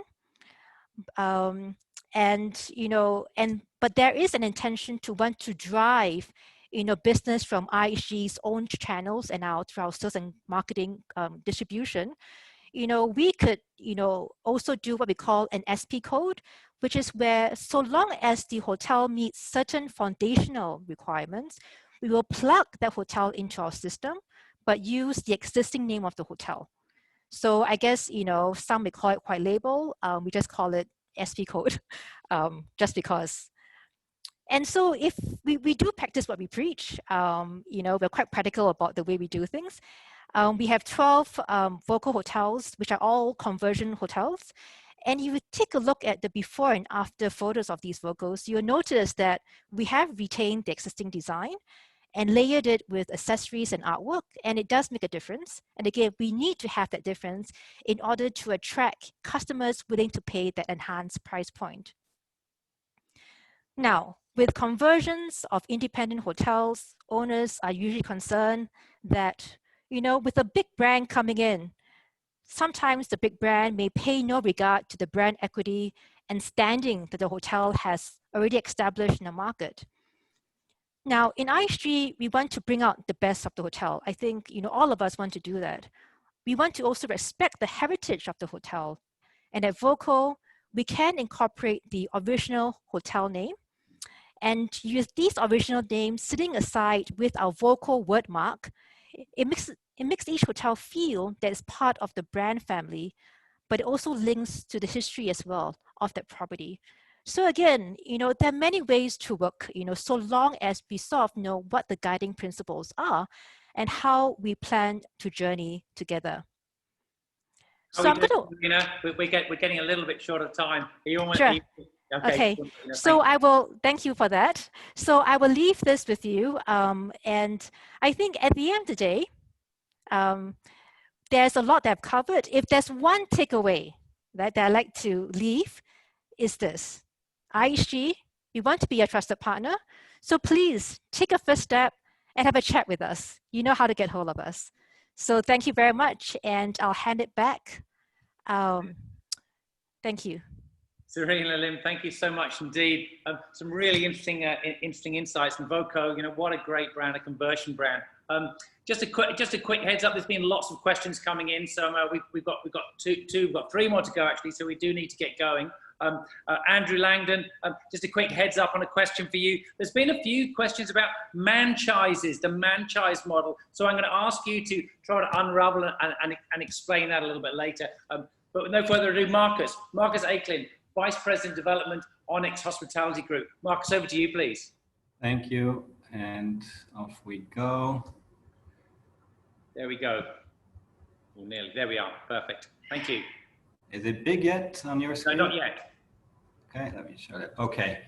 but there is an intention to want to drive business from IHG's own channels and through our sales and marketing distribution, we could also do what we call an SP code, which is where, so long as the hotel meets certain foundational requirements, we will plug that hotel into our system, but use the existing name of the hotel. So I guess, some may call it white label. We just call it SP code, just because. And so if we do practice what we preach, we're quite practical about the way we do things. We have 12 Voco hotels, which are all conversion hotels. And you take a look at the before and after photos of these Vocos, you'll notice that we have retained the existing design and layered it with accessories and artwork, and it does make a difference. And again, we need to have that difference in order to attract customers willing to pay that enhanced price point. Now, with conversions of independent hotels, owners are usually concerned that, with a big brand coming in, sometimes the big brand may pay no regard to the brand equity and standing that the hotel has already established in the market. Now, in IHG, we want to bring out the best of the hotel. I think, all of us want to do that. We want to also respect the heritage of the hotel. And at Voco, we can incorporate the original hotel name and use these original names sitting aside with our Voco word mark. It makes each hotel feel that it's part of the brand family, but it also links to the history as well of that property. So again, there are many ways to work, so long as we sort of know what the guiding principles are and how we plan to journey together. So I'm going to. You know, we're getting a little bit short of time. Are you almost, Sure. okay. Okay. You know, So I will thank you for that. So I will leave this with you. And I think at the end of the day, there's a lot that I've covered. If there's one takeaway that I like to leave, is this: IHG, we want to be a trusted partner. So please take a first step and have a chat with us. You know how to get hold of us. So thank you very much, and I'll hand it back. Thank you. Serena Lim, thank you so much indeed. Some really interesting insights. And Voco, you know, what a great brand, a conversion brand. Just a quick heads up. There's been lots of questions coming in, so we've got three more to go actually. So we do need to get going. Andrew Langdon, just a quick heads up on a question for you. There's been a few questions about manchises, the manchise model. So I'm going to ask you to try to unravel and explain that a little bit later. But with no further ado, Marcus Aiklin, Vice President Development, Onyx Hospitality Group. Marcus, over to you, please. Thank you, and off we go. There we go. Well, nearly. There we are. Perfect. Thank you. Is it big yet on your screen? No, not yet. Okay, let me show it. Okay,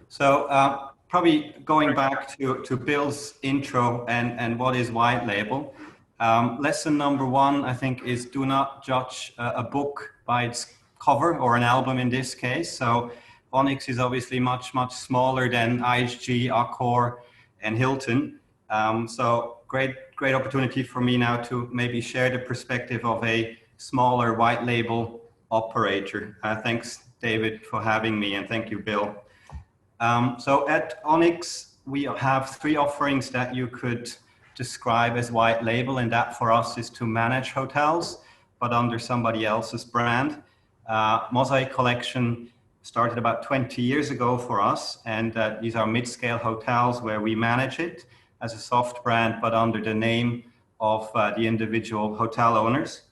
so probably going back to Bill's intro and what is white label. Lesson number one, I think, is do not judge a book by its cover, or an album in this case. So Onyx is obviously much smaller than IHG, Accor, and Hilton. So great opportunity for me now to maybe share the perspective of a smaller white label operator. Thanks, David, for having me, and thank you, Bill. So at Onyx, we have three offerings that you could describe as white label, and that for us is to manage hotels, but under somebody else's brand. Mosaic Collection started about 20 years ago for us, and these are mid-scale hotels where we manage it as a soft brand, but under the name of the individual hotel owners.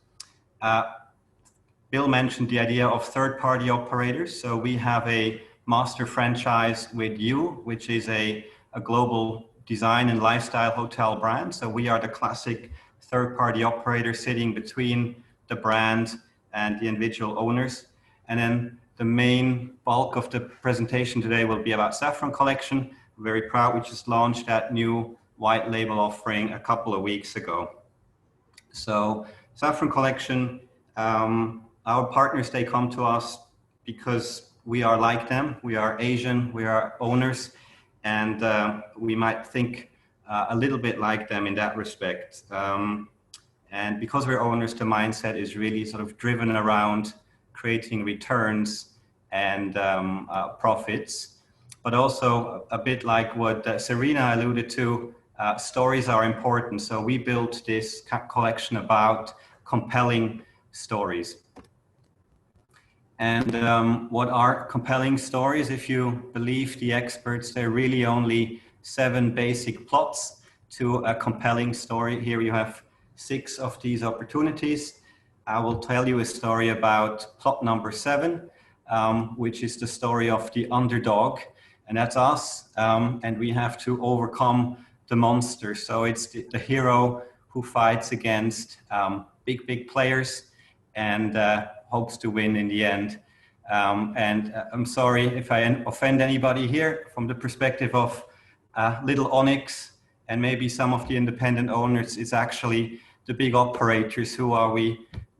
Bill mentioned the idea of third-party operators. So we have a master franchise with You, which is a global design and lifestyle hotel brand. So we are the classic third-party operator sitting between the brand and the individual owners. And then the main bulk of the presentation today will be about Saffron Collection. We're very proud. We just launched that new white label offering a couple of weeks ago. So Saffron Collection, our partners, they come to us because we are like them. We are Asian, we are owners, and we might think a little bit like them in that respect. And because we're owners, the mindset is really sort of driven around creating returns and profits, but also a bit like what Serena alluded to, stories are important. So we built this collection about compelling stories. And what are compelling stories? If you believe the experts, there are really only 7 basic plots to a compelling story. Here you have 6 of these opportunities. I will tell you a story about plot number 7, which is the story of the underdog, and that's us. And we have to overcome the monster. So it's the hero who fights against big players and hopes to win in the end. I'm sorry if I offend anybody here from the perspective of little Onyx and maybe some of the independent owners. It's actually the big operators who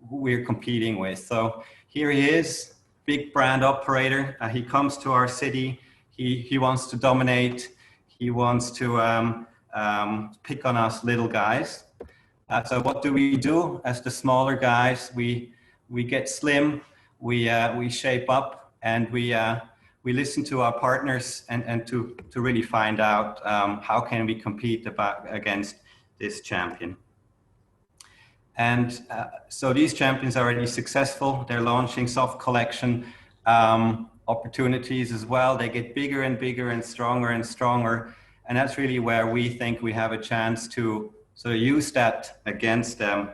we're competing with. So here he is, big brand operator. He comes to our city. He wants to dominate. He wants to pick on us little guys. So what do we do as the smaller guys? We get slim, we shape up, and we listen to our partners and to really find out how can we compete against this champion. And so these champions are already successful. They're launching soft collection opportunities as well. They get bigger and bigger and stronger. And that's really where we think we have a chance to sort of use that against them,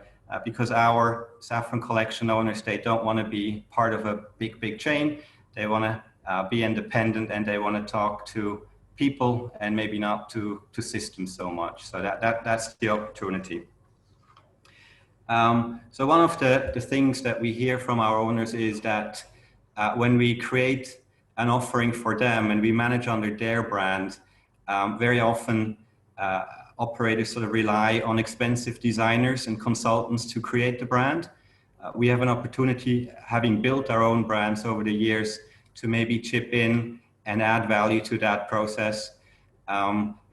because our Saffron Collection owners, they don't want to be part of a big chain. They want to be independent, and they want to talk to people and maybe not to systems so much. So that's the opportunity. So one of the things that we hear from our owners is that when we create an offering for them and we manage under their brand, very often operators sort of rely on expensive designers and consultants to create the brand. We have an opportunity, having built our own brands over the years, to maybe chip in and add value to that process.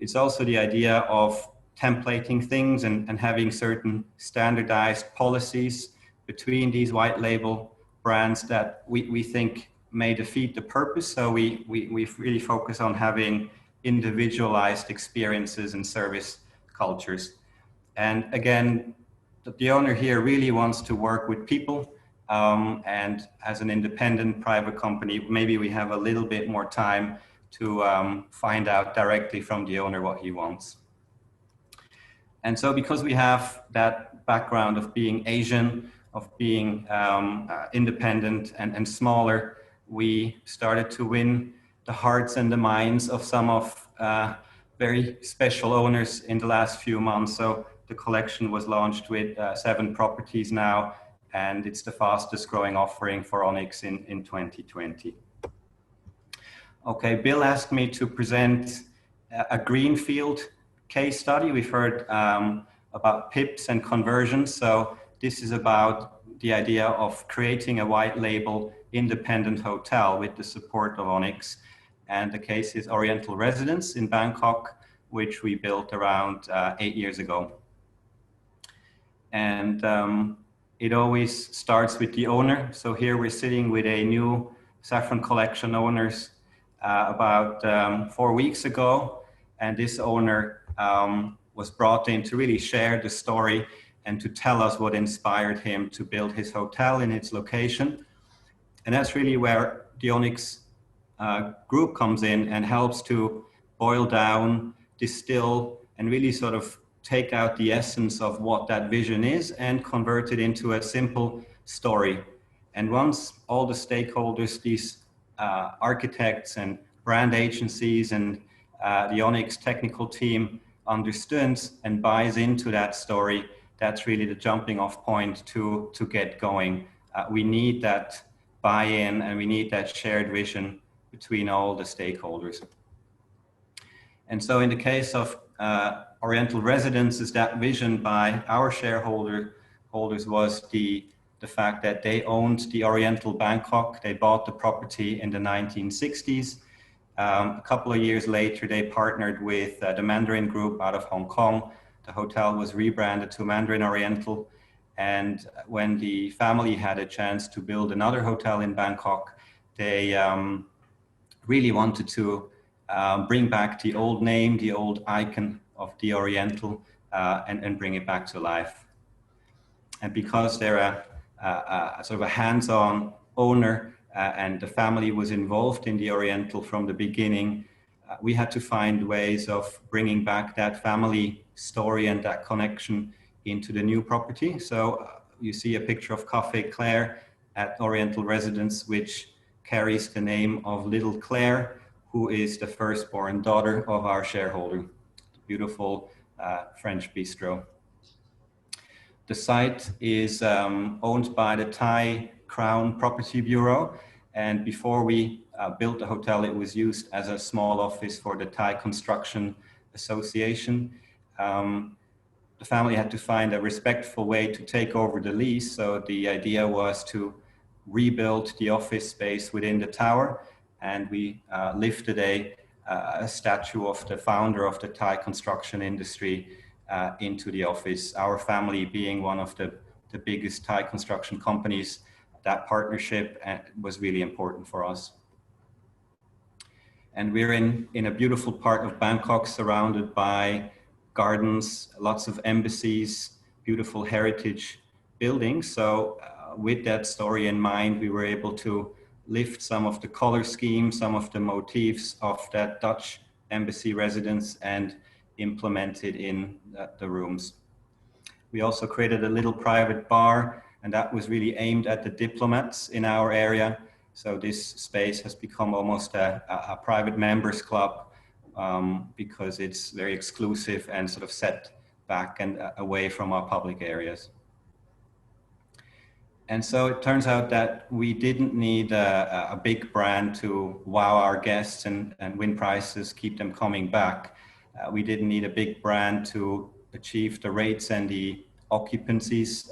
It's also the idea of templating things and having certain standardized policies between these white label brands that we think may defeat the purpose. So we really focus on having individualized experiences and service cultures. And again, the owner here really wants to work with people, and as an independent private company, maybe we have a little bit more time to find out directly from the owner what he wants. And so because we have that background of being Asian, of being independent and smaller, we started to win the hearts and the minds of some of very special owners in the last few months. So the collection was launched with 7 properties now, and it's the fastest growing offering for Onyx in 2020. Okay, Bill asked me to present a greenfield case study. We've heard about PIPs and conversions. So this is about the idea of creating a white label independent hotel with the support of Onyx. And the case is Oriental Residence in Bangkok, which we built around 8 years ago. And it always starts with the owner. So here we're sitting with a new Saffron Collection owners about 4 weeks ago. And this owner was brought in to really share the story and to tell us what inspired him to build his hotel in its location. And that's really where the Onyx group comes in and helps to boil down, distill, and really sort of take out the essence of what that vision is and convert it into a simple story. And once all the stakeholders, these architects and brand agencies and the Onyx technical team understands and buys into that story, that's really the jumping off point to get going. We need that buy-in and we need that shared vision between all the stakeholders. And so in the case of Oriental Residences, that vision by our shareholders was the fact that they owned the Oriental Bangkok. They bought the property in the 1960s. A couple of years later, they partnered with the Mandarin Group out of Hong Kong. The hotel was rebranded to Mandarin Oriental. And when the family had a chance to build another hotel in Bangkok, they really wanted to bring back the old name, the old icon of the Oriental, and bring it back to life. And because they're a sort of a hands-on owner, and the family was involved in the Oriental from the beginning, we had to find ways of bringing back that family story and that connection into the new property. So you see a picture of Café Claire at Oriental Residence, which carries the name of little Claire, who is the firstborn daughter of our shareholder. Beautiful French bistro. The site is owned by the Thai Crown Property Bureau. And before we built the hotel, it was used as a small office for the Thai Construction Association. The family had to find a respectful way to take over the lease. So the idea was to rebuild the office space within the tower. And we lifted a statue of the founder of the Thai construction industry into the office. Our family being one of the biggest Thai construction companies, that partnership was really important for us. And we're in a beautiful part of Bangkok, surrounded by gardens, lots of embassies, beautiful heritage buildings. So with that story in mind, we were able to lift some of the color scheme, some of the motifs of that Dutch embassy residence and implement it in the rooms. We also created a little private bar, and that was really aimed at the diplomats in our area. So this space has become almost a private members club because it's very exclusive and sort of set back and away from our public areas. And so it turns out that we didn't need a big brand to wow our guests and win prizes, keep them coming back. We didn't need a big brand to achieve the rates and the occupancies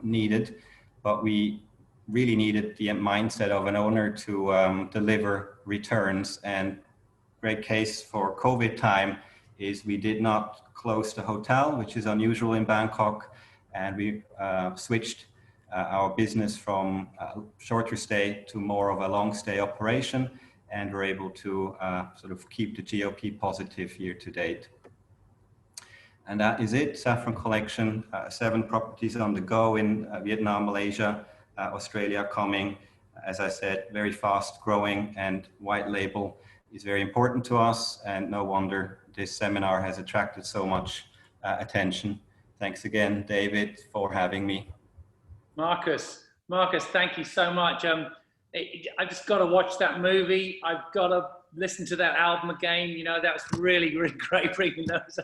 needed, but we really needed the mindset of an owner to deliver returns. And great case for COVID time is we did not close the hotel, which is unusual in Bangkok, and we switched our business from shorter stay to more of a long stay operation, and we're able to sort of keep the GOP positive year to date. And that is it, Saffron Collection, 7 properties on the go in Vietnam, Malaysia, Australia coming. As I said, very fast growing, and white label is very important to us, and no wonder this seminar has attracted so much attention. Thanks again, David, for having me. Marcus, thank you so much. I just got to watch that movie. I've got to listen to that album again. You know, that was really, really great bringing those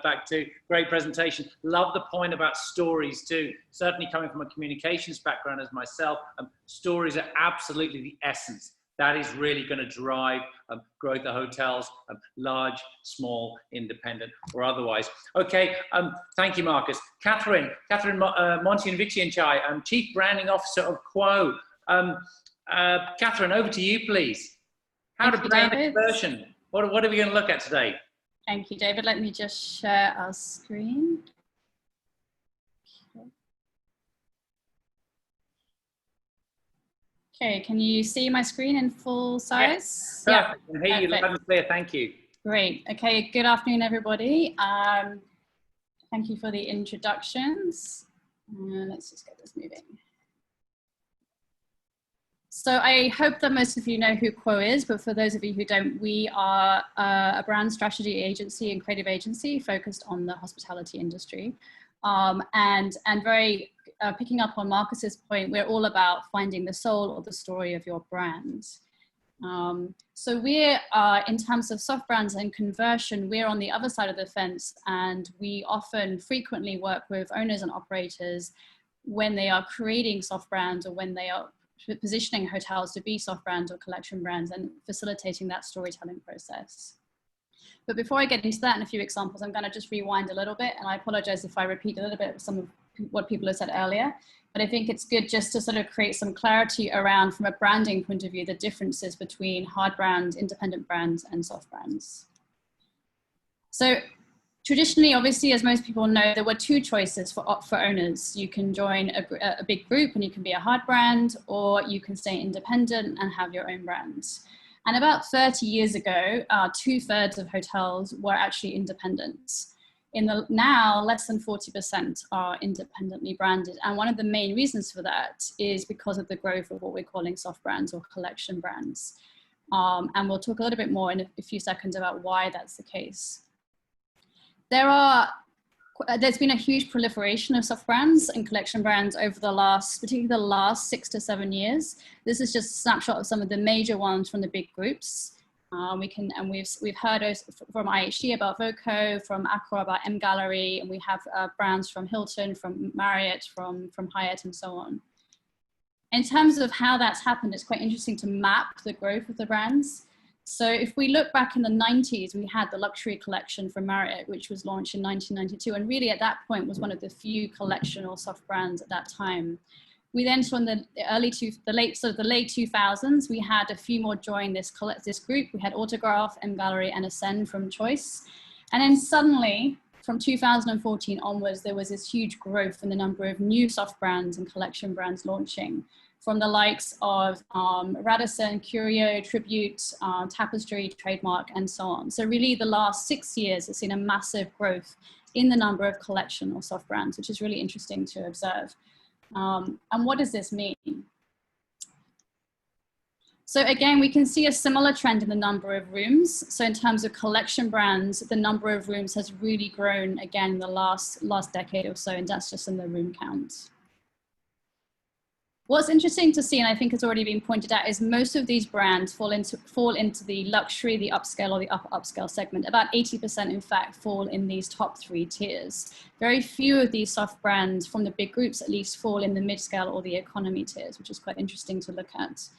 back to. Great presentation. Love the point about stories too. Certainly coming from a communications background as myself, stories are absolutely the essence. That is really going to drive growth of hotels, large, small, independent, or otherwise. Okay, thank you, Marcus. Catherine Montian-Vichianchai, Chief Branding Officer of Quo. Catherine, over to you, please. How to brand a conversion. What are we going to look at today? Thank you, David. Let me just share our screen. Okay, can you see my screen in full size? Yeah, I can hear you loud and clear. Thank you. Great. Okay, good afternoon, everybody. Thank you for the introductions. Let's just get this moving. So I hope that most of you know who Quo is, but for those of you who don't, we are a brand strategy agency and creative agency focused on the hospitality industry. And very picking up on Marcus's point, we're all about finding the soul or the story of your brand. So we're, in terms of soft brands and conversion, we're on the other side of the fence, and we often frequently work with owners and operators when they are creating soft brands or when they are positioning hotels to be soft brands or collection brands and facilitating that storytelling process. But before I get into that and a few examples, I'm going to just rewind a little bit, and I apologize if I repeat a little bit of some of what people have said earlier, but I think it's good just to sort of create some clarity around, from a branding point of view, the differences between hard brands, independent brands, and soft brands. So traditionally, obviously, as most people know, there were 2 choices for owners. You can join a big group and you can be a hard brand, or you can stay independent and have your own brands. And about 30 years ago, 2/3 of hotels were actually independent. Now, less than 40% are independently branded. And one of the main reasons for that is because of the growth of what we're calling soft brands or collection brands. And we'll talk a little bit more in a few seconds about why that's the case. There's been a huge proliferation of soft brands and collection brands over the last, particularly the last 6 to 7 years. This is just a snapshot of some of the major ones from the big groups. We've heard from IHG about Voco, from Accor about M Gallery, and we have brands from Hilton, from Marriott, from Hyatt, and so on. In terms of how that's happened, it's quite interesting to map the growth of the brands. So if we look back in the 90s, we had the luxury collection from Marriott, which was launched in 1992, and really at that point was one of the few collection or soft brands at that time. We then saw in the late 2000s, we had a few more join this group. We had Autograph, M Gallery, and Ascend from Choice. And then suddenly, from 2014 onwards, there was this huge growth in the number of new soft brands and collection brands launching, from the likes of Radisson, Curio, Tribute, Tapestry, Trademark, and so on. So really the last 6 years has seen a massive growth in the number of collection or soft brands, which is really interesting to observe. And what does this mean? So again, we can see a similar trend in the number of rooms. So in terms of collection brands, the number of rooms has really grown again in the last decade or so, and that's just in the room count. What's interesting to see, and I think it's already been pointed out, is most of these brands fall into the luxury, the upscale, or the upper upscale segment. About 80%, in fact, fall in these top 3 tiers. Very few of these soft brands from the big groups, at least, fall in the mid-scale or the economy tiers, which is quite interesting to look at.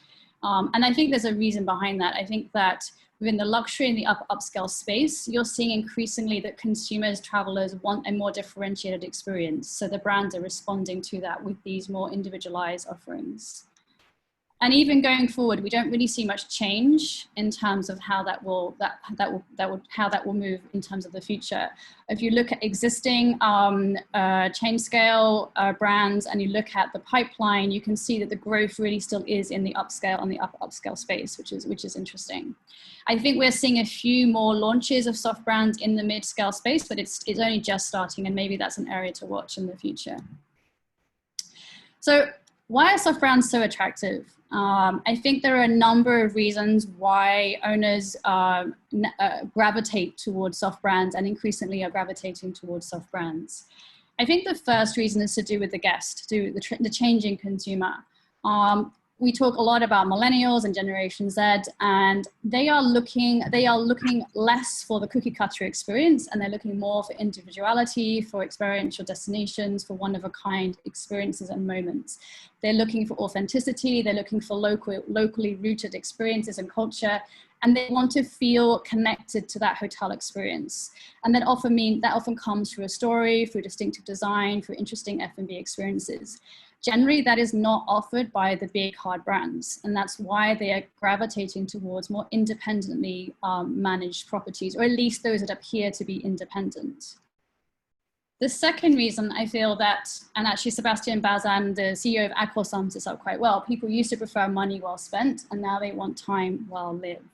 And I think there's a reason behind that. I think that within the luxury and the upper upscale space, you're seeing increasingly that consumers, travelers want a more differentiated experience. So the brands are responding to that with these more individualized offerings. And even going forward, we don't really see much change in terms of how that will move in terms of the future. If you look at existing chain scale brands and you look at the pipeline, you can see that the growth really still is in the upscale and the upper upscale space, which is interesting. I think we're seeing a few more launches of soft brands in the mid-scale space, but it's only just starting, and maybe that's an area to watch in the future. So why are soft brands so attractive? I think there are a number of reasons why owners gravitate towards soft brands and increasingly are gravitating towards soft brands. I think the first reason is to do with the guest, to do the changing consumer. We talk a lot about millennials and Generation Z, and they are looking less for the cookie cutter experience, and they're looking more for individuality, for experiential destinations, for one-of-a-kind experiences and moments. They're looking for authenticity, they're looking for locally rooted experiences and culture, and they want to feel connected to that hotel experience. And that often comes through a story, through distinctive design, through interesting F&B experiences. Generally, that is not offered by the big hard brands, and that's why they are gravitating towards more independently managed properties, or at least those that appear to be independent. The second reason I feel that, and actually Sebastian Bazin, the CEO of Accor, sums this up quite well, people used to prefer money well spent, and now they want time well lived.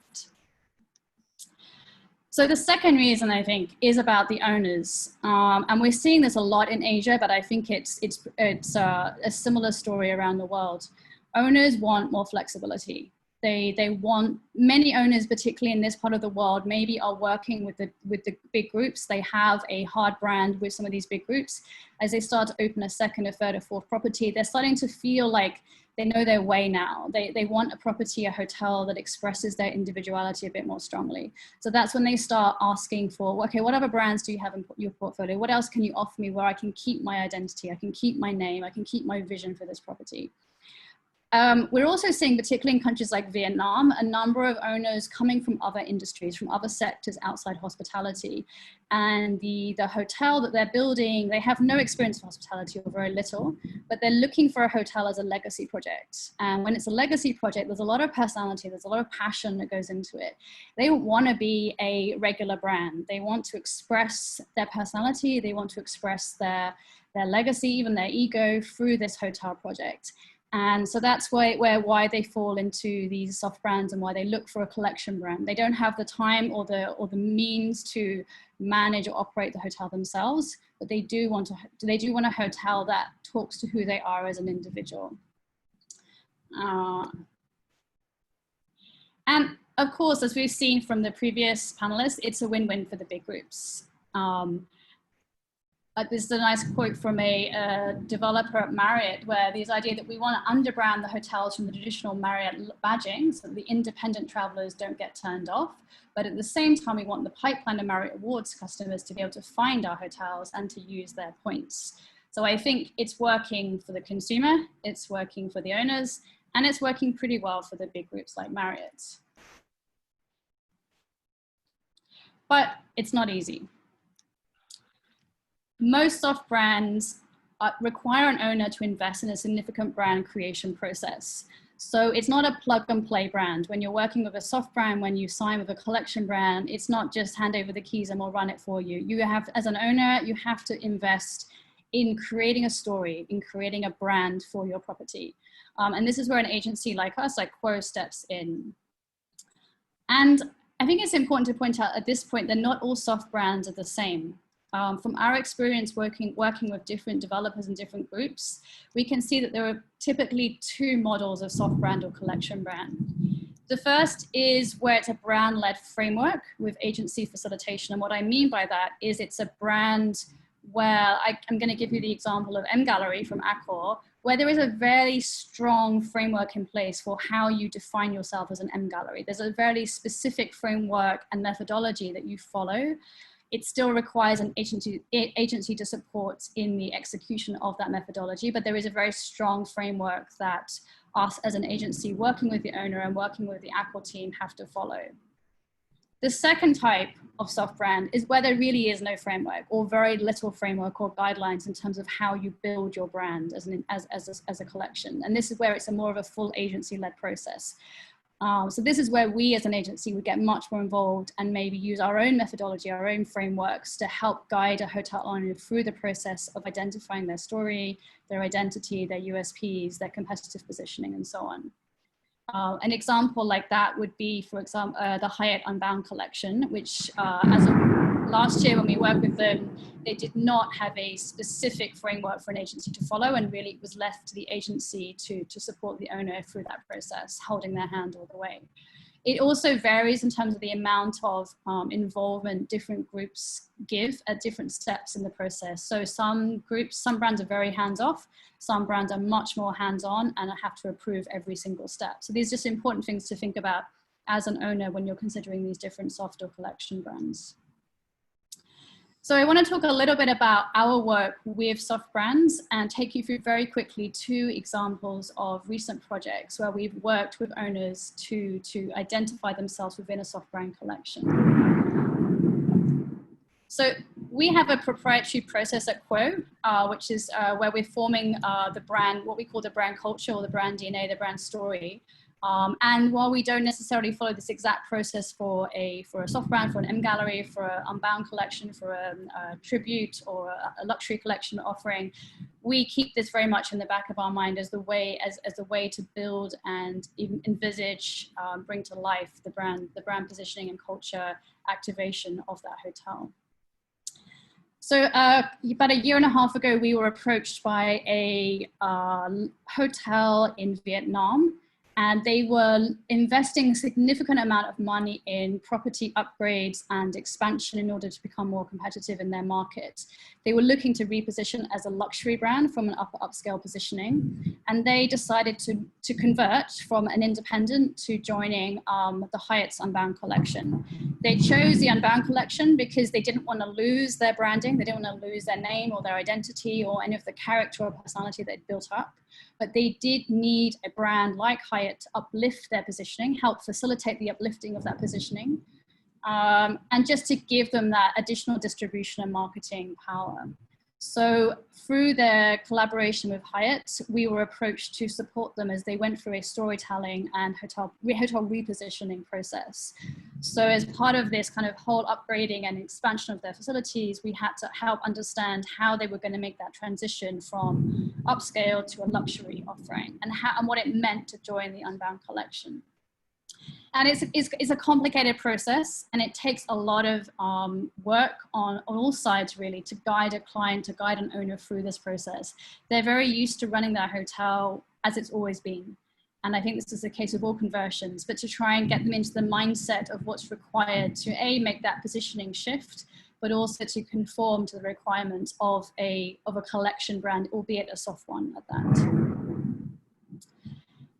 So the second reason, I think, is about the owners. And we're seeing this a lot in Asia, but I think it's a similar story around the world. Owners want more flexibility. They want, many owners, particularly in this part of the world, maybe are working with the big groups. They have a hard brand with some of these big groups. As they start to open a second, a third, a fourth property, they're starting to feel like they know their way now. They want a property, a hotel that expresses their individuality a bit more strongly. So that's when they start asking for, okay, what other brands do you have in your portfolio? What else can you offer me where I can keep my identity? I can keep my name. I can keep my vision for this property. We're also seeing, particularly in countries like Vietnam, a number of owners coming from other industries, from other sectors outside hospitality. And the hotel that they're building, they have no experience of hospitality or very little, but they're looking for a hotel as a legacy project. And when it's a legacy project, there's a lot of personality, there's a lot of passion that goes into it. They don't want to be a regular brand. They want to express their personality, they want to express their legacy, even their ego, through this hotel project. And so that's why they fall into these soft brands and why they look for a collection brand. They don't have the time or the means to manage or operate the hotel themselves, but they do want a hotel that talks to who they are as an individual. And of course, as we've seen from the previous panelists, it's a win-win for the big groups. This is a nice quote from a developer at Marriott, where this idea that we want to underbrand the hotels from the traditional Marriott badging so that the independent travelers don't get turned off. But at the same time, we want the pipeline of Marriott Awards customers to be able to find our hotels and to use their points. So I think it's working for the consumer, it's working for the owners, and it's working pretty well for the big groups like Marriott. But it's not easy. Most soft brands require an owner to invest in a significant brand creation process. So it's not a plug and play brand. When you're working with a soft brand, when you sign with a collection brand, it's not just hand over the keys and we'll run it for you. You have, as an owner, you have to invest in creating a story, in creating a brand for your property. And this is where an agency like us, like Quo, steps in. And I think it's important to point out at this point that not all soft brands are the same. From our experience working with different developers and different groups, we can see that there are typically two models of soft brand or collection brand. The first is where it's a brand-led framework with agency facilitation. And what I mean by that is it's a brand where I'm going to give you the example of M Gallery from Accor, where there is a very strong framework in place for how you define yourself as an M gallery. There's a very specific framework and methodology that you follow. It still requires an agency to support in the execution of that methodology, but there is a very strong framework that us as an agency working with the owner and working with the Accor team have to follow. The second type of soft brand is where there really is no framework or very little framework or guidelines in terms of how you build your brand as a collection. And this is where it's a more of a full agency-led process. So this is where we as an agency would get much more involved and maybe use our own methodology, our own frameworks to help guide a hotel owner through the process of identifying their story, their identity, their USPs, their competitive positioning, and so on. An example like that would be, for example, the Hyatt Unbound collection, which as of last year when we worked with them, they did not have a specific framework for an agency to follow, and really it was left to the agency to support the owner through that process, holding their hand all the way. It also varies in terms of the amount of involvement different groups give at different steps in the process. So some brands are very hands-off, some brands are much more hands-on and have to approve every single step. So these are just important things to think about as an owner when you're considering these different soft or collection brands. So I want to talk a little bit about our work with soft brands and take you through very quickly 2 examples of recent projects where we've worked with owners to identify themselves within a soft brand collection. So we have a proprietary process at Quo, which is where we're forming the brand, what we call the brand culture or the brand DNA, the brand story. And while we don't necessarily follow this exact process for a soft brand, for an M gallery, for an Unbound collection, for a tribute or a luxury collection offering, we keep this very much in the back of our mind as the way to build and envisage, bring to life the brand positioning and culture activation of that hotel. So about a year and a half ago, we were approached by a hotel in Vietnam. And they were investing a significant amount of money in property upgrades and expansion in order to become more competitive in their market. They were looking to reposition as a luxury brand from an upper upscale positioning. And they decided to convert from an independent to joining the Hyatt's Unbound collection. They chose the Unbound collection because they didn't want to lose their branding. They didn't want to lose their name or their identity or any of the character or personality they'd built up. But they did need a brand like Hyatt to uplift their positioning, help facilitate the uplifting of that positioning, and just to give them that additional distribution and marketing power. So through their collaboration with Hyatt, we were approached to support them as they went through a storytelling and hotel repositioning process. So as part of this kind of whole upgrading and expansion of their facilities, we had to help understand how they were going to make that transition from upscale to a luxury offering and what it meant to join the Unbound collection. And it's a complicated process, and it takes a lot of work on all sides really to guide a client, to guide an owner through this process. They're very used to running their hotel as it's always been. And I think this is the case with all conversions, but to try and get them into the mindset of what's required to make that positioning shift, but also to conform to the requirements of a collection brand, albeit a soft one at that.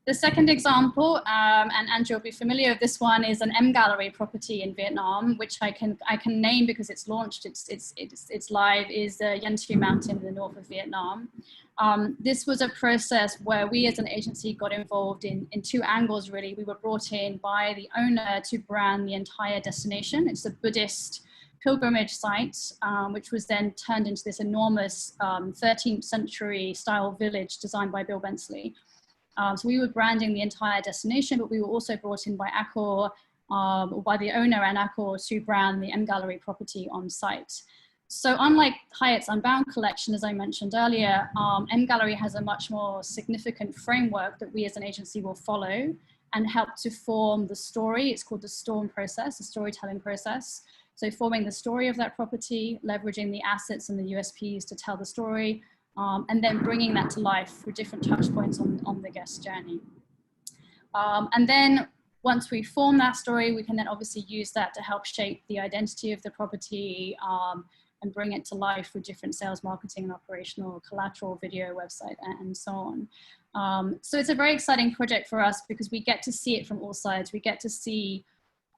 The second example, and Andrew will be familiar with this one, is an M gallery property in Vietnam, which I can name because it's launched, it's live, is the Yen Tu Mountain in the north of Vietnam. This was a process where we as an agency got involved in 2 angles really. We were brought in by the owner to brand the entire destination. It's a Buddhist pilgrimage site, which was then turned into this enormous 13th century style village designed by Bill Bensley. So we were branding the entire destination, but we were also brought in by Accor, or by the owner and Accor, to brand the M Gallery property on site. So unlike Hyatt's Unbound collection, as I mentioned earlier, M Gallery has a much more significant framework that we as an agency will follow and help to form the story. It's called the STORM process, the storytelling process. So forming the story of that property, leveraging the assets and the USPs to tell the story, and then bringing that to life through different touch points on the guest journey. And then once we form that story, we can then obviously use that to help shape the identity of the property, and bring it to life with different sales, marketing, and operational collateral, video, website, and so on. So it's a very exciting project for us because we get to see it from all sides. We get to see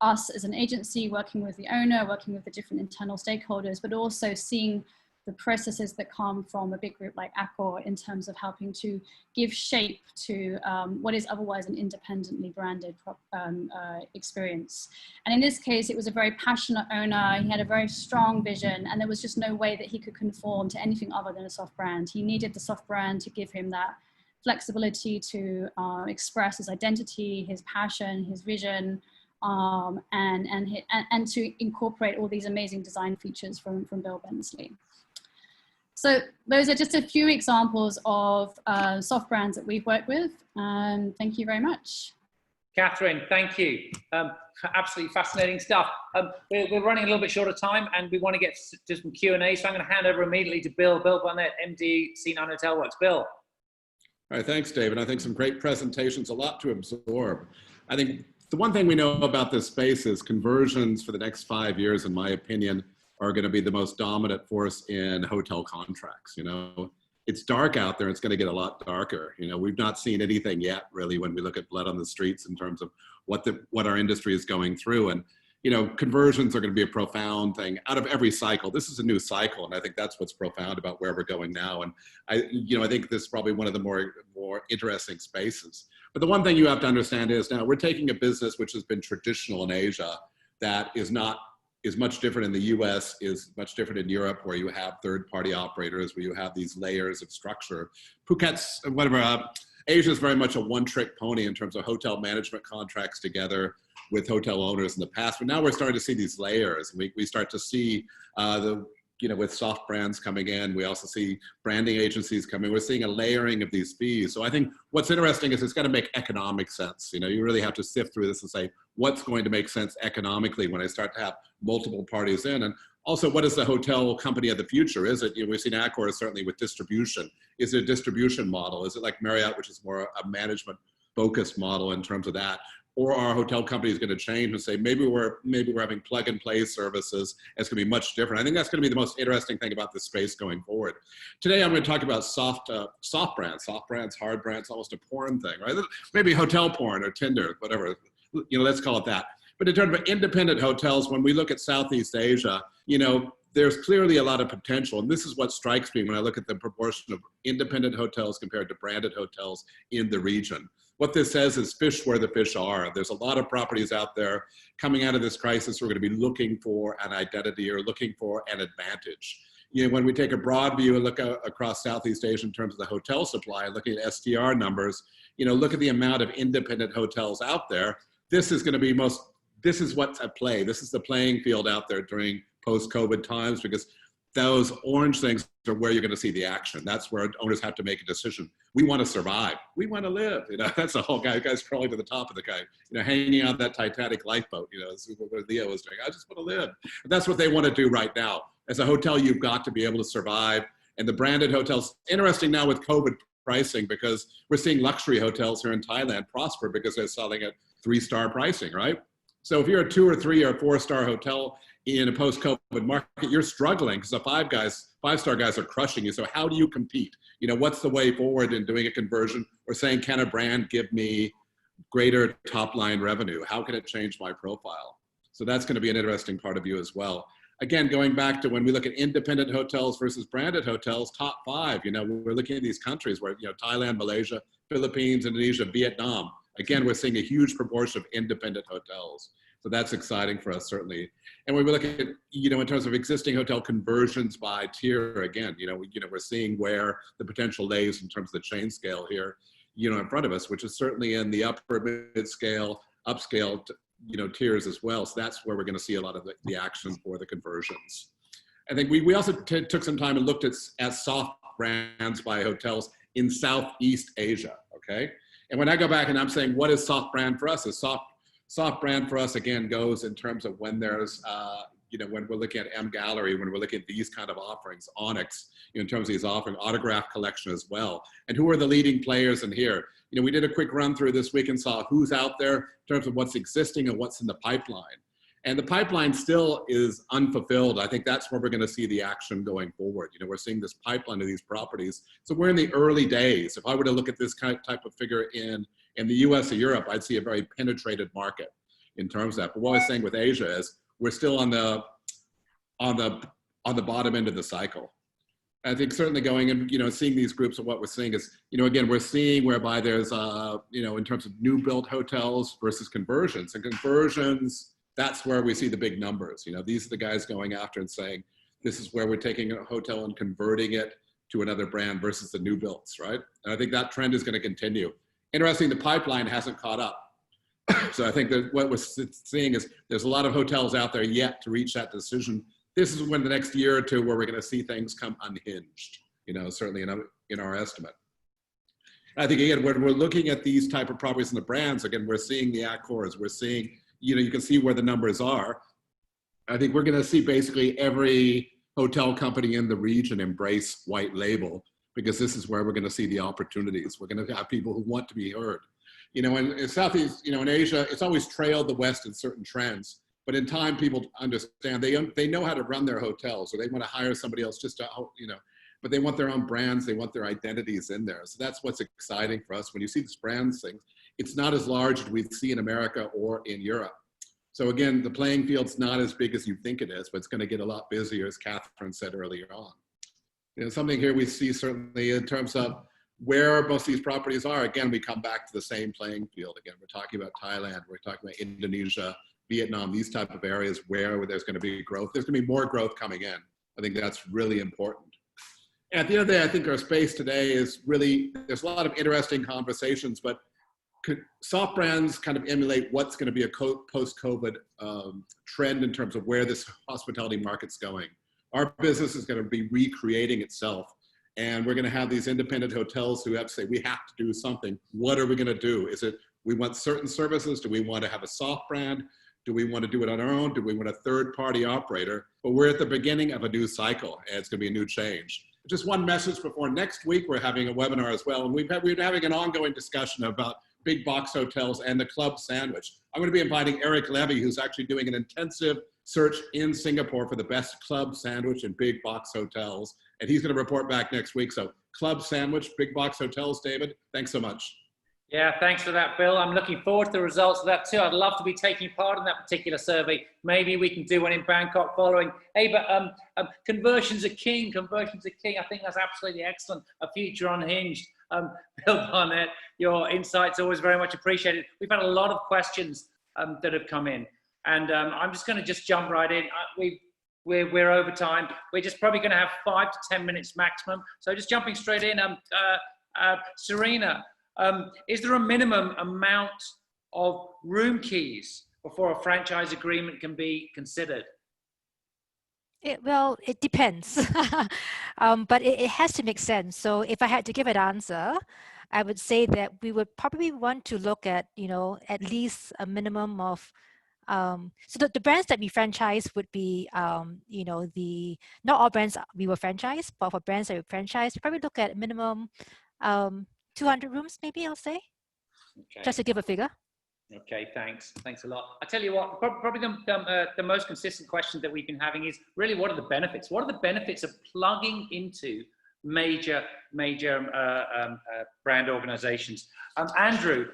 us as an agency working with the owner, working with the different internal stakeholders, but also seeing the processes that come from a big group like Accor in terms of helping to give shape to what is otherwise an independently branded experience. And in this case, it was a very passionate owner. He had a very strong vision, and there was just no way that he could conform to anything other than a soft brand. He needed the soft brand to give him that flexibility to express his identity, his passion, his vision, and to incorporate all these amazing design features from Bill Bensley. So those are just a few examples of soft brands that we've worked with. Thank you very much. Catherine, thank you. Absolutely fascinating stuff. We're running a little bit short of time, and we want to get to some Q&A, so I'm going to hand over immediately to Bill Barnett, MD, C9 Hotelworks. Bill. All right, thanks, David. I think some great presentations, a lot to absorb. I think the one thing we know about this space is conversions for the next 5 years, in my opinion, are going to be the most dominant force in hotel contracts. You know, it's dark out there. It's going to get a lot darker. You know, we've not seen anything yet, really, when we look at blood on the streets in terms of what our industry is going through. And, you know, conversions are going to be a profound thing out of every cycle. This is a new cycle, and I think that's what's profound about where we're going now. And I think this is probably one of the more interesting spaces. But the one thing you have to understand is now we're taking a business which has been traditional in Asia that is much different in the US, is much different in Europe, where you have third-party operators, where you have these layers of structure. Phuket's, Asia is very much a one-trick pony in terms of hotel management contracts together with hotel owners in the past. But now we're starting to see these layers. We start to see with soft brands coming in, we also see branding agencies coming. We're seeing a layering of these fees. So I think what's interesting is it's got to make economic sense. You know, you really have to sift through this and say, what's going to make sense economically when I start to have multiple parties in? And also, what is the hotel company of the future? Is it, we've seen Accor certainly with distribution. Is it a distribution model? Is it like Marriott, which is more a management focused model in terms of that? Or are hotel companies going to change and say, maybe we're having plug and play services? It's going to be much different. I think that's going to be the most interesting thing about this space going forward. Today, I'm going to talk about soft brands, hard brands, almost a porn thing, right? Maybe hotel porn or Tinder, whatever, let's call it that. But in terms of independent hotels, when we look at Southeast Asia, there's clearly a lot of potential. And this is what strikes me when I look at the proportion of independent hotels compared to branded hotels in the region. What this says is fish where the fish are. There's a lot of properties out there coming out of this crisis who are going to be looking for an identity or looking for an advantage. When we take a broad view and look across Southeast Asia in terms of the hotel supply, looking at STR numbers, look at the amount of independent hotels out there. This is going to be this is what's at play. This is the playing field out there during post-COVID times, because those orange things are where you're going to see the action. That's where owners have to make a decision. We want to survive. We want to live. That's the whole guy. The guy's crawling to the top of the guy, hanging out that Titanic lifeboat. This is what Leo was doing. I just want to live. And that's what they want to do right now. As a hotel, you've got to be able to survive. And the branded hotels, interesting now with COVID pricing, because we're seeing luxury hotels here in Thailand prosper because they're selling at 3-star pricing, right? So if you're a 2 or 3 or 4-star hotel in a post-COVID market, you're struggling because the 5-star guys are crushing you. So how do you compete? What's the way forward in doing a conversion or saying, can a brand give me greater top-line revenue? How can it change my profile? So that's going to be an interesting part of you as well. Again, going back to when we look at independent hotels versus branded hotels, top 5, we're looking at these countries where, Thailand, Malaysia, Philippines, Indonesia, Vietnam. Again, we're seeing a huge proportion of independent hotels. So that's exciting for us, certainly. And when we look at, in terms of existing hotel conversions by tier, again, we're seeing where the potential lays in terms of the chain scale here, in front of us, which is certainly in the upper mid-scale, upscale, tiers as well. So that's where we're going to see a lot of the action for the conversions. I think we also took some time and looked at soft brands by hotels in Southeast Asia, okay? And when I go back and I'm saying, what is soft brand for us? A soft brand for us, again, goes in terms of when there's, when we're looking at M Gallery, when we're looking at these kind of offerings, Onyx, in terms of these offering, Autograph Collection as well. And who are the leading players in here? We did a quick run through this week and saw who's out there in terms of what's existing and what's in the pipeline. And the pipeline still is unfulfilled. I think that's where we're going to see the action going forward. You know, we're seeing this pipeline of these properties. So we're in the early days. If I were to look at this type of figure in the US or Europe, I'd see a very penetrated market in terms of that. But what I was saying with Asia is we're still on the bottom end of the cycle. I think certainly going and, you know, seeing these groups of what we're seeing is, you know, again, we're seeing whereby there's, you know, in terms of new built hotels versus conversions. And conversions, that's where we see the big numbers. You know, these are the guys going after and saying, this is where we're taking a hotel and converting it to another brand versus the new builds, right? And I think that trend is going to continue. Interesting, the pipeline hasn't caught up. So I think that what we're seeing is there's a lot of hotels out there yet to reach that decision. This is when the next year or two where we're going to see things come unhinged, you know, certainly in our estimate. I think, again, when we're looking at these type of properties and the brands, again, we're seeing the Accors, we're seeing, you know, you can see where the numbers are. I think we're going to see basically every hotel company in the region embrace white label, because this is where we're going to see the opportunities. We're going to have people who want to be heard. You know, in Southeast, you know, in Asia, it's always trailed the West in certain trends. But in time, people understand, they know how to run their hotels, or they want to hire somebody else just to, you know, but they want their own brands, they want their identities in there. So that's what's exciting for us. When you see this brands thing, it's not as large as we see in America or in Europe. So again, the playing field's not as big as you think it is, but it's going to get a lot busier, as Catherine said earlier on. You know, something here we see certainly in terms of where most of these properties are. Again, we come back to the same playing field. Again, we're talking about Thailand, we're talking about Indonesia, Vietnam, these type of areas where there's going to be growth. There's going to be more growth coming in. I think that's really important. And at the end of the day, I think our space today is really, there's a lot of interesting conversations, but could soft brands kind of emulate what's going to be a post-COVID trend in terms of where this hospitality market's going? Our business is going to be recreating itself. And we're going to have these independent hotels who have to say, we have to do something. What are we going to do? Is it, we want certain services? Do we want to have a soft brand? Do we want to do it on our own? Do we want a third-party operator? But we're at the beginning of a new cycle, and it's going to be a new change. Just one message before next week, we're having a webinar as well. And we've been having an ongoing discussion about big box hotels and the club sandwich. I'm going to be inviting Eric Levy, who's actually doing an intensive search in Singapore for the best club sandwich and big box hotels. And he's going to report back next week. So club sandwich, big box hotels, David, thanks so much. Yeah, thanks for that, Bill. I'm looking forward to the results of that too. I'd love to be taking part in that particular survey. Maybe we can do one in Bangkok following. Hey, but conversions are king. Conversions are king. I think that's absolutely excellent. A future unhinged. Bill Barnett, your insights are always very much appreciated. We've had a lot of questions that have come in, and I'm just going to jump right in. We're over time. We're just probably going to have 5 to 10 minutes maximum. So just jumping straight in. Serena. Is there a minimum amount of room keys before a franchise agreement can be considered? Well, it depends, but it has to make sense. So if I had to give an answer, I would say that we would probably want to look at, you know, at least a minimum of, so the brands that we franchise would be, you know, not all brands we will franchise, but for brands that we franchise, we probably look at minimum 200 rooms, maybe I'll say, okay. Just to give a figure. Okay, thanks. Thanks a lot. I tell you what, probably the most consistent question that we've been having is really, what are the benefits? What are the benefits of plugging into major brand organizations? Andrew,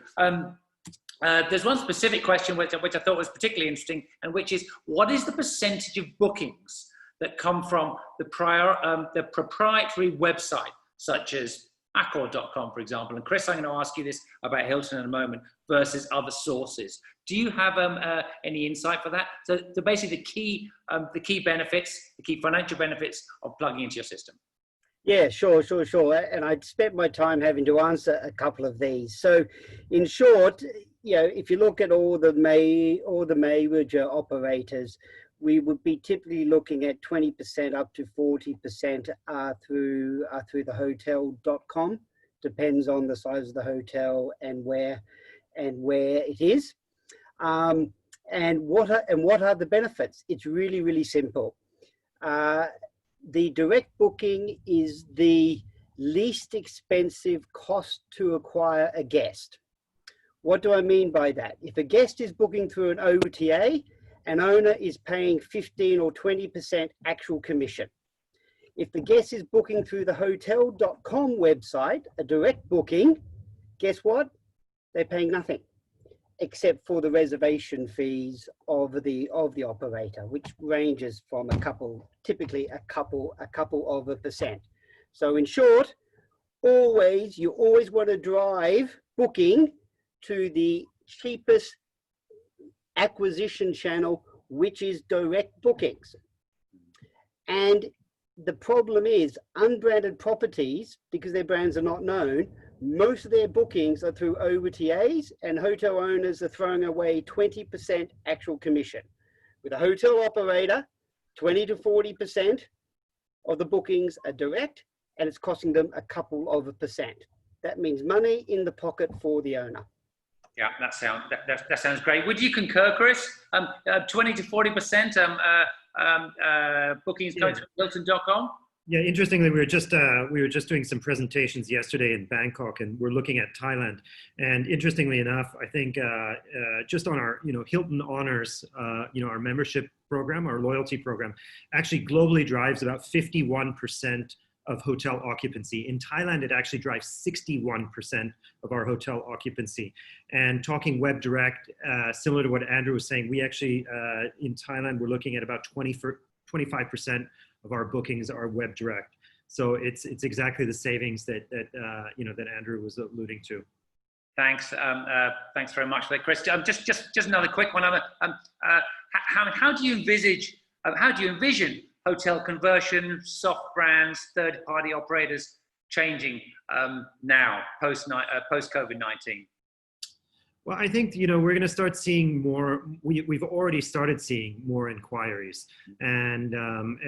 there's one specific question which I thought was particularly interesting, and which is, what is the percentage of bookings that come from the proprietary website, such as Accor.com, for example? And Chris, I'm going to ask you this about Hilton in a moment, versus other sources. Do you have any insight for that? So basically the key benefits, the key financial benefits of plugging into your system. Yeah, sure. And I'd spent my time having to answer a couple of these. So in short, you know, if you look at all the major operators, we would be typically looking at 20% up to 40% through the hotel.com. Depends on the size of the hotel and where it is. And what are the benefits? It's really, really simple. The direct booking is the least expensive cost to acquire a guest. What do I mean by that? If a guest is booking through an OTA an owner is paying 15 or 20% actual commission. If the guest is booking through the hotel.com website, a direct booking, guess what? They're paying nothing, except for the reservation fees of the operator, which ranges from typically a couple of a percent. So in short, you always want to drive booking to the cheapest acquisition channel, which is direct bookings. And the problem is unbranded properties, because their brands are not known, most of their bookings are through OTAs, and hotel owners are throwing away 20% actual commission. With a hotel operator, 20 to 40% of the bookings are direct, and it's costing them a couple of a percent. That means money in the pocket for the owner. Yeah, that sounds great. Would you concur, Chris? 20 to 40% bookings coming through Hilton.com? Yeah, interestingly, we were just doing some presentations yesterday in Bangkok, and we're looking at Thailand. And interestingly enough, I think just on our Hilton Honors, our membership program, our loyalty program, actually globally drives about 51% of hotel occupancy. In Thailand, it actually drives 61% of our hotel occupancy. And talking web direct, similar to what Andrew was saying, we actually, in Thailand, we're looking at about 25% of our bookings are web direct. So it's exactly the savings that Andrew was alluding to. Thanks. Thanks very much for that, Chris. Just another quick one. How do you envision hotel conversion, soft brands, third-party operators changing now post COVID-19? Well, I think we're going to start seeing more. We've already started seeing more inquiries, and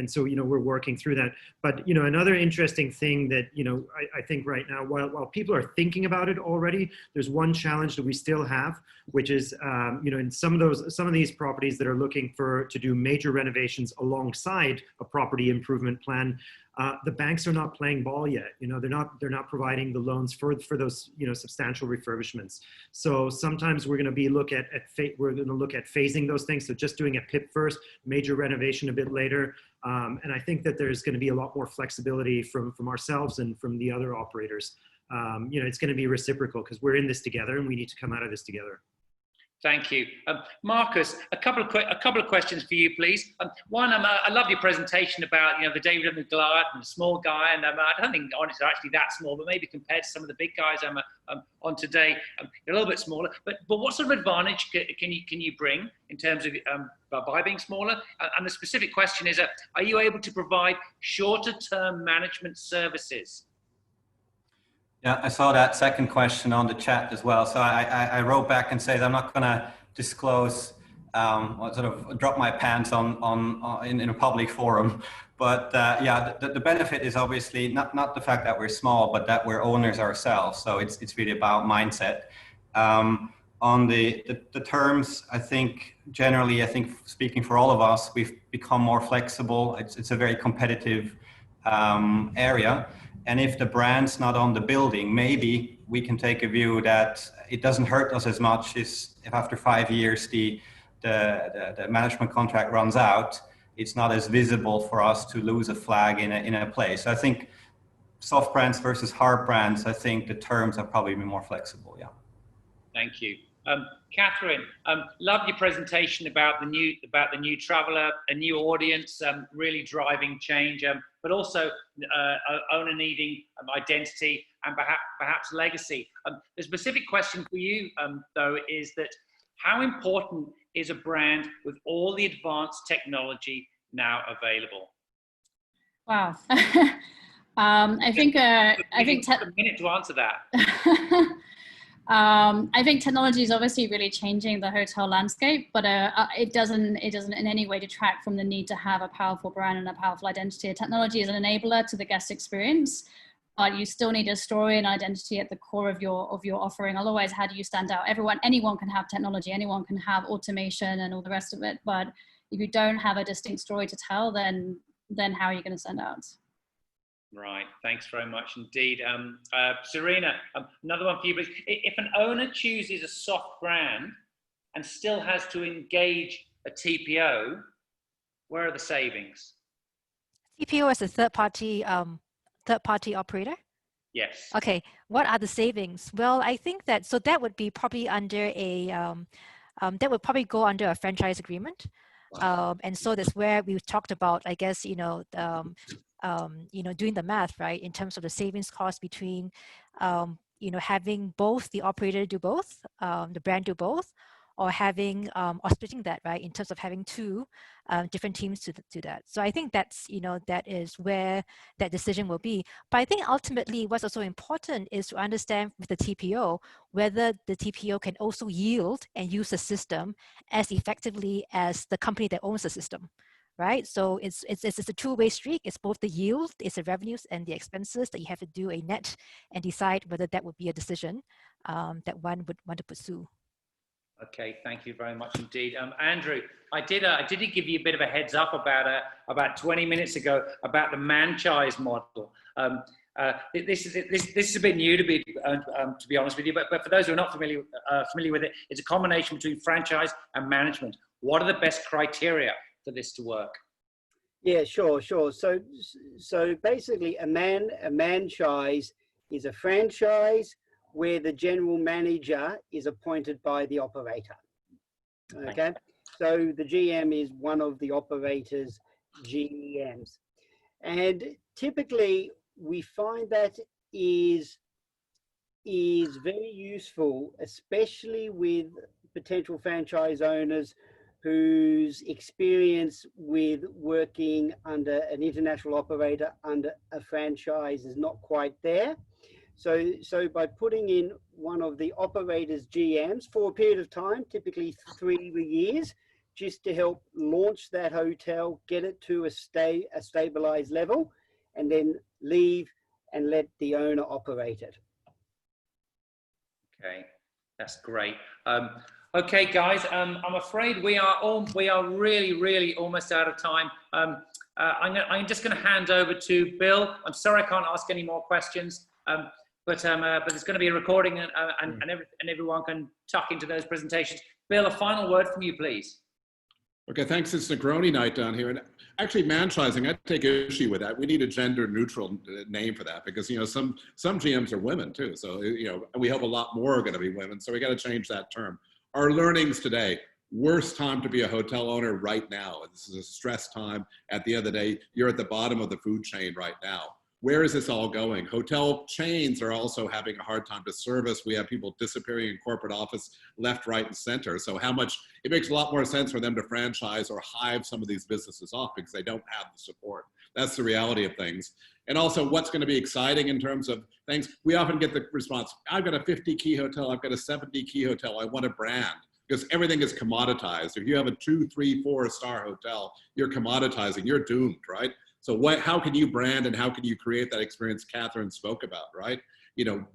so we're working through that. But another interesting thing that I think right now, while people are thinking about it already, there's one challenge that we still have, which is in some of these properties that are looking to do major renovations alongside a property improvement plan. The banks are not playing ball yet. They're not providing the loans for those substantial refurbishments. So sometimes we're going to look at phasing those things. So just doing a PIP first, major renovation a bit later. And I think that there's going to be a lot more flexibility from ourselves and from the other operators. It's going to be reciprocal because we're in this together and we need to come out of this together. Thank you. Marcus, a couple of questions for you, please. One, I love your presentation about the David and the Goliath and the small guy, and I don't think Onyx are actually that small, but maybe compared to some of the big guys on today, they're a little bit smaller. But what sort of advantage can you bring in terms of by being smaller? And the specific question is, are you able to provide shorter term management services? Yeah, I saw that second question on the chat as well. So I wrote back and said I'm not going to disclose or sort of drop my pants in a public forum. But yeah, the benefit is obviously not the fact that we're small, but that we're owners ourselves. So it's really about mindset. On the terms, I think generally, speaking for all of us, we've become more flexible. It's a very competitive area. And if the brand's not on the building, maybe we can take a view that it doesn't hurt us as much as if after 5 years the management contract runs out, it's not as visible for us to lose a flag in a place. So I think soft brands versus hard brands, I think the terms are probably more flexible, yeah. Thank you. Catherine, love your presentation about the new traveller, a new audience, really driving change, but also owner needing identity and perhaps legacy. The specific question for you, though, is that how important is a brand with all the advanced technology now available? Wow. I think a minute to answer that. I think technology is obviously really changing the hotel landscape, but it doesn't in any way detract from the need to have a powerful brand and a powerful identity. Technology is an enabler to the guest experience, but you still need a story and identity at the core of your offering. Otherwise, how do you stand out? Anyone can have technology, anyone can have automation and all the rest of it, but if you don't have a distinct story to tell, then how are you going to stand out? Right, thanks very much indeed. Serena, another one for you, please. If an owner chooses a soft brand and still has to engage a TPO, where are the savings? TPO is a third-party operator. Yes. Okay, what are the savings? Well, I think that, so that would be probably under a, that would probably go under a franchise agreement. And so that's where we talked about, I guess, doing the math, right, in terms of the savings cost between, having both the operator do both, the brand do both, or having, or splitting that, right, in terms of having two different teams to do that. So I think that's, that is where that decision will be. But I think ultimately what's also important is to understand with the TPO, whether the TPO can also yield and use the system as effectively as the company that owns the system, right? So it's a two-way street. It's both the yield, it's the revenues and the expenses that you have to do a net and decide whether that would be a decision that one would want to pursue. Okay, thank you very much indeed. Andrew, I did give you a bit of a heads up about 20 minutes ago about the franchise model. This is a bit new to be honest with you, but for those who are not familiar with it, it's a combination between franchise and management. What are the best criteria for this to work? Yeah, sure. So basically, a franchise is a franchise where the general manager is appointed by the operator. Okay, so the GM is one of the operator's GMs, and typically we find that is very useful, especially with potential franchise owners whose experience with working under an international operator under a franchise is not quite there. So by putting in one of the operator's GMs for a period of time, typically 3 years, just to help launch that hotel, get it to a stabilized level, and then leave and let the owner operate it. Okay, that's great. Okay, guys, I'm afraid we are really almost out of time. I'm just going to hand over to Bill. I'm sorry I can't ask any more questions. But there's going to be a recording and everyone can tuck into those presentations. Bill, a final word from you, please. Okay, thanks. It's Negroni night down here. And actually, franchising, I take issue with that. We need a gender-neutral name for that because, some GMs are women too. So, we hope a lot more are going to be women. So we got to change that term. Our learnings today, worst time to be a hotel owner right now. This is a stress time. At the end of the day, you're at the bottom of the food chain right now. Where is this all going? Hotel chains are also having a hard time to service. We have people disappearing in corporate office left, right, and center. So it makes a lot more sense for them to franchise or hive some of these businesses off because they don't have the support. That's the reality of things. And also what's going to be exciting in terms of things, we often get the response, I've got a 50 key hotel, I've got a 70 key hotel, I want a brand. Because everything is commoditized. If you have a 2, 3, 4-star hotel, you're commoditizing, you're doomed, right? So how can you brand and how can you create that experience Catherine spoke about, right?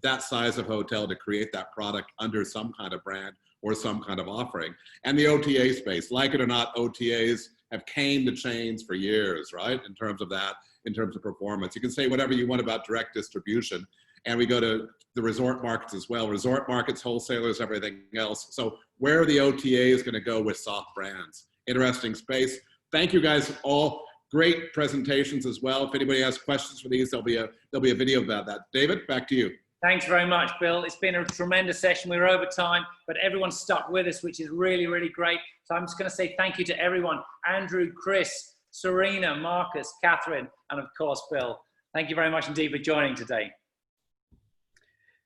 That size of hotel to create that product under some kind of brand or some kind of offering. And the OTA space, like it or not, OTAs have caned the chains for years, right? In terms of that, in terms of performance. You can say whatever you want about direct distribution. And we go to the resort markets as well. Resort markets, wholesalers, everything else. So where are the OTAs going to go with soft brands? Interesting space. Thank you guys all. Great presentations as well. If anybody has questions for these, there'll be a video about that. David, back to you. Thanks very much, Bill. It's been a tremendous session. We're over time, but everyone stuck with us, which is really great. So I'm just going to say thank you to everyone. Andrew, Chris, Serena, Marcus, Catherine, and of course, Bill. Thank you very much indeed for joining today.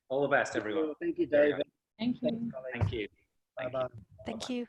All the best, everyone. Thank you, David. Thank you. Thank you. Bye-bye. Thank you.